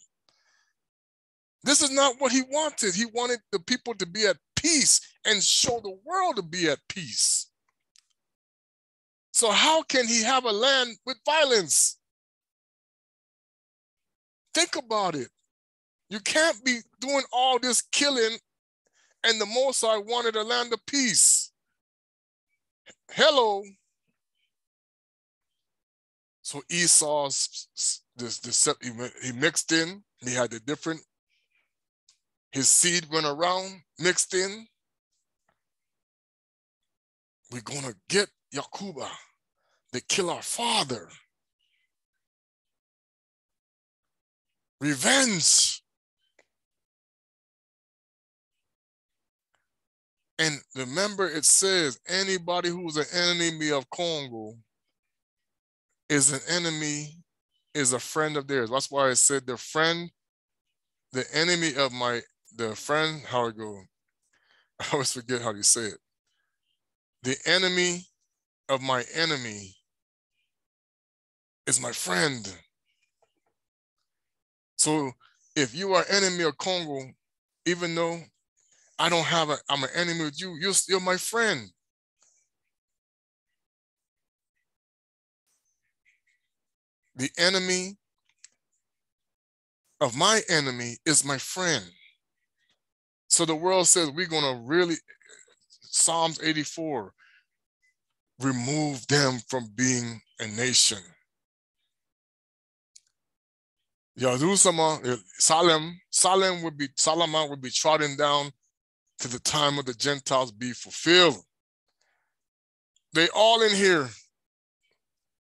This is not what he wanted. He wanted the people to be at peace and show the world to be at peace. So how can he have a land with violence? Think about it. You can't be doing all this killing and the Most High wanted a land of peace. Hello. So Esau's, he mixed in. He had the different, his seed went around, mixed in. We're going to get Yakuba. They kill our father. Revenge. And remember, it says anybody who's an enemy of Congo is an enemy, is a friend of theirs. That's why I said the friend, the enemy of the friend, how it go? I always forget how you say it. The enemy of my enemy is my friend. So if you are enemy of Congo, even though I'm an enemy with you, you're my friend. The enemy of my enemy is my friend. So the world says we're going to really, Psalms 84, remove them from being a nation. Salem would be trodden down to the time of the Gentiles be fulfilled. They all in here.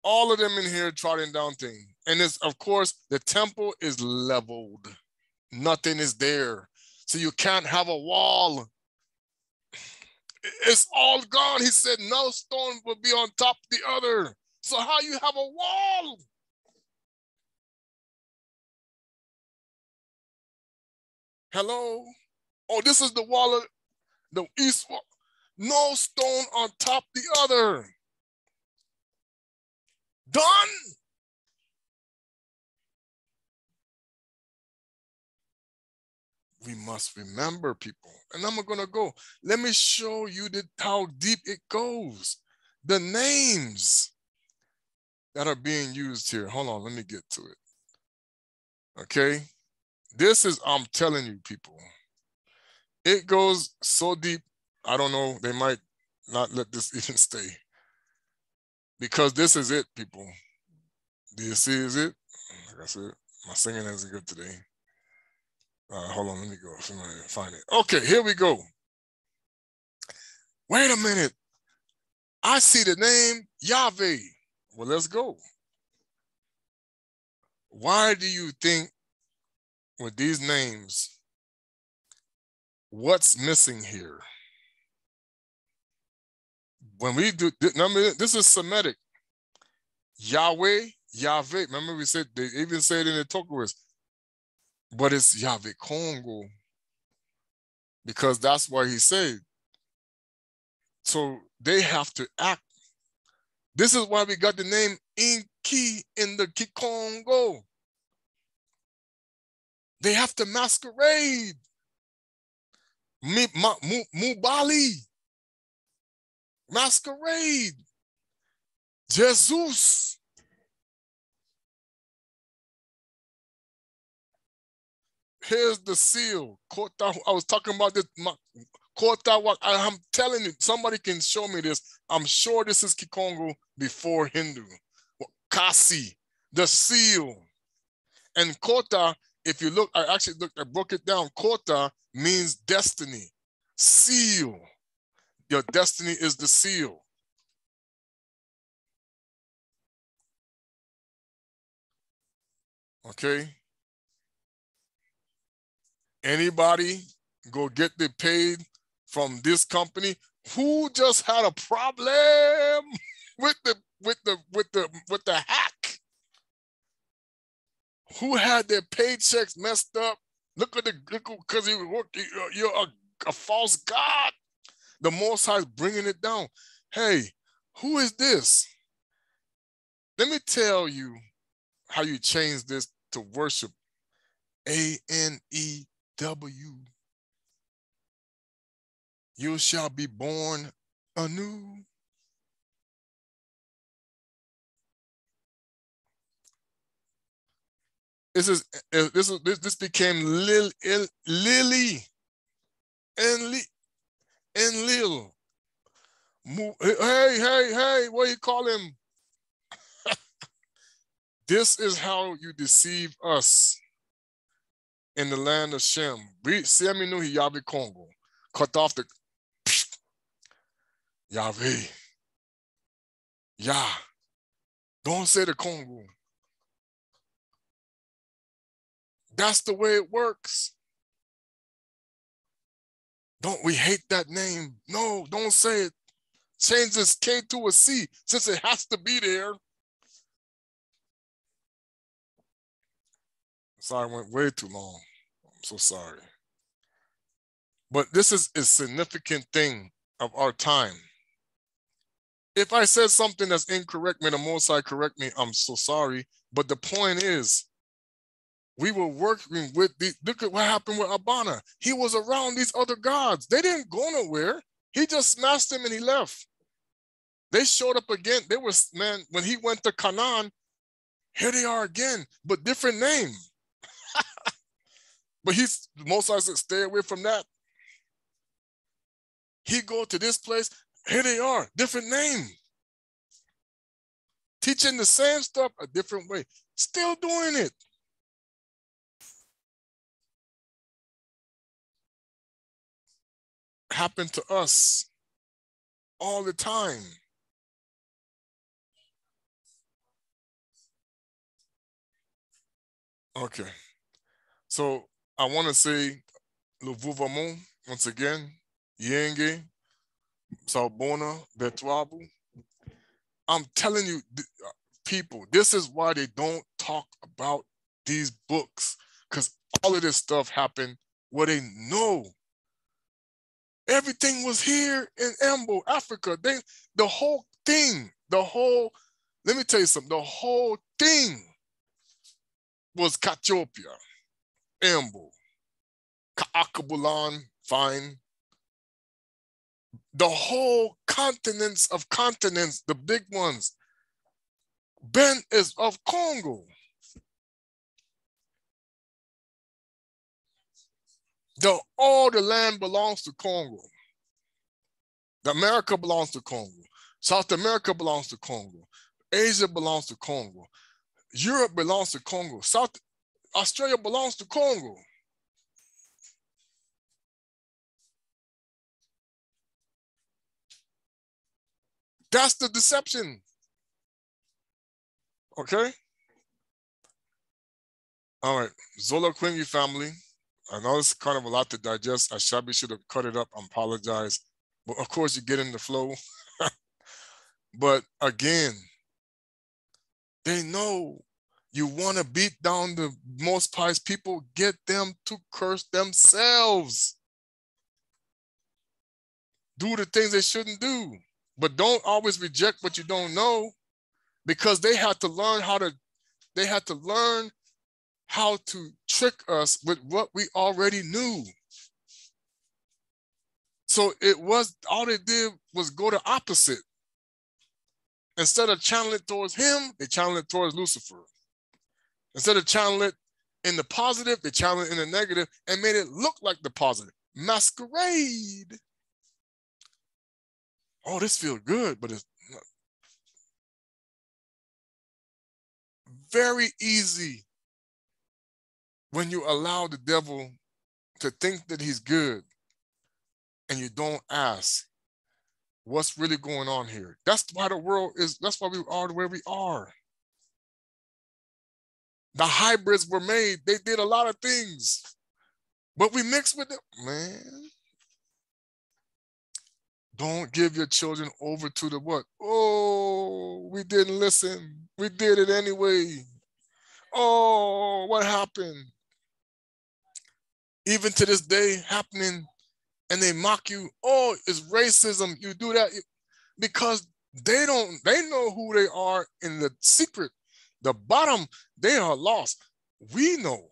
All of them in here trodden down thing. And it's, of course, the temple is leveled. Nothing is there. So you can't have a wall. It's all gone. He said no stone will be on top of the other. So how you have a wall? Hello? Oh, this is the wall of the east wall. No stone on top of the other. Done. We must remember, people. And I'm going to go. Let me show you how deep it goes. The names that are being used here. Hold on, let me get to it. Okay? This is, I'm telling you, people. It goes so deep, I don't know, they might not let this even stay. Because this is it, people. Do you see, is it? Like I said, my singing isn't good today. Hold on, let me go. Find it. Okay, here we go. Wait a minute. I see the name Yahweh. Well, let's go. Why do you think with these names, what's missing here? When we do, this is Semitic. Yahweh, Yahweh. Remember we said, they even say it in the Tokuist. But it's Yahweh Congo. Because that's why he said. So they have to act. This is why we got the name Inki in the Kikongo. They have to masquerade. Mubali, Masquerade, Jesus. Here's the seal. Kota, I was talking about this. Kota, I'm telling you, somebody can show me this. I'm sure this is Kikongo before Hindu. Kasi, the seal. And Kota, if you look, I broke it down. Kota means destiny. Seal. Your destiny is the seal. Okay? Anybody go get the paid from this company who just had a problem with the hack? Who had their paychecks messed up? Look because you're a false god. The Most High is bringing it down. Hey, who is this? Let me tell you how you change this to worship. ANEW. You shall be born anew. This became Lily and Lil. Hey, what do you call him? This is how you deceive us in the land of Shem. Seminuhi Yahweh Congo. Cut off the Yahweh. Yah. Don't say the Congo. That's the way it works. We hate that name. No, don't say it. Change this K to a C since it has to be there. Sorry, I went way too long. I'm so sorry. But this is a significant thing of our time. If I said something that's incorrect, may the Most High correct me. I'm so sorry. But the point is, we were working with look at what happened with Abana. He was around these other gods. They didn't go nowhere. He just smashed them and he left. They showed up again. They were, man, when he went to Canaan, here they are again, but different name. But Most High said, stay away from that. He go to this place, here they are, different name. Teaching the same stuff a different way. Still doing it. Happened to us all the time. Okay. So I want to say Luvuvamo once again, Yenge, Salbona, Betwabu. I'm telling you, people, this is why they don't talk about these books, because all of this stuff happened where they know everything was here in Ambo, Africa. The whole thing, let me tell you something, the whole thing was Kathiopia, Ambo, Kaakabulan, fine. The whole continents of continents, the big ones, Ben is of Congo. All the land belongs to Congo. The America belongs to Congo. South America belongs to Congo. Asia belongs to Congo. Europe belongs to Congo. Australia belongs to Congo. That's the deception. Okay? All right. Zola Quingy family. I know it's kind of a lot to digest. I should have cut it up. I apologize. But of course, you get in the flow. But again, they know you want to beat down the most pious people, get them to curse themselves. Do the things they shouldn't do. But don't always reject what you don't know, because they had to learn how to trick us with what we already knew. So it was, all they did was go the opposite. Instead of channeling it towards him, they channeled it towards Lucifer. Instead of channeling it in the positive, they channeled it in the negative and made it look like the positive. Masquerade. Oh, this feels good, but it's not. Very easy when you allow the devil to think that he's good and you don't ask what's really going on here. That's why the world is, that's why we are where we are. The hybrids were made. They did a lot of things, but we mixed with them. Man, don't give your children over to the what? Oh, we didn't listen. We did it anyway. Oh, what happened? Even to this day happening, and they mock you. Oh, it's racism. You do that because they know who they are in the secret. The bottom, they are lost. We know.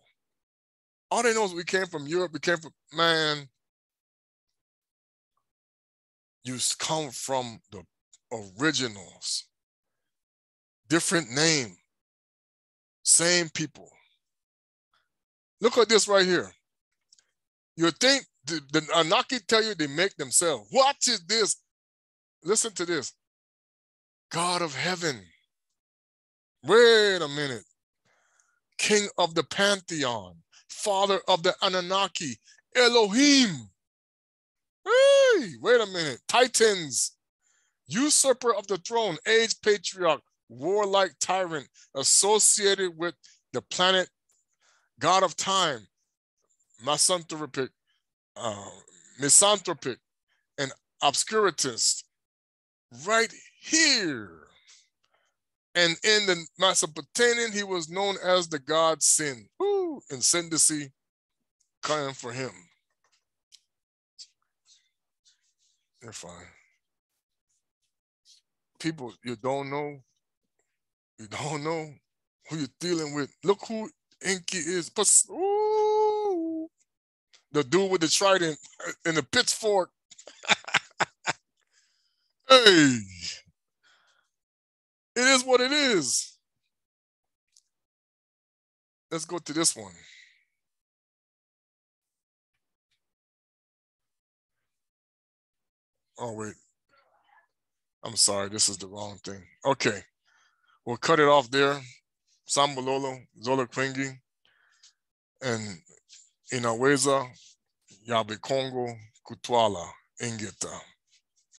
All they know is we came from Europe. We came from, man, you come from the originals. Different name. Same people. Look at this right here. You think the Anunnaki tell you they make themselves. What is this? Listen to this. God of heaven. Wait a minute. King of the pantheon. Father of the Anunnaki. Elohim. Hey, wait a minute. Titans. Usurper of the throne. Age patriarch. Warlike tyrant. Associated with the planet. God of time. Misanthropic. Misanthropic. And obscuritist. Right here. And in the Mesopotamian, he was known as the god Sin. Woo! Ascendancy coming for him. You're fine. People, you don't know who you're dealing with. Look who Enki is. Ooh, the dude with the trident and the pitchfork. Hey, it is what it is. Let's go to this one. Oh, wait. I'm sorry, this is the wrong thing. Okay, we'll cut it off there. Sambololo, Zola Kwengi, and Inaweza, Yabe Kongo, Kutwala, Ingeta.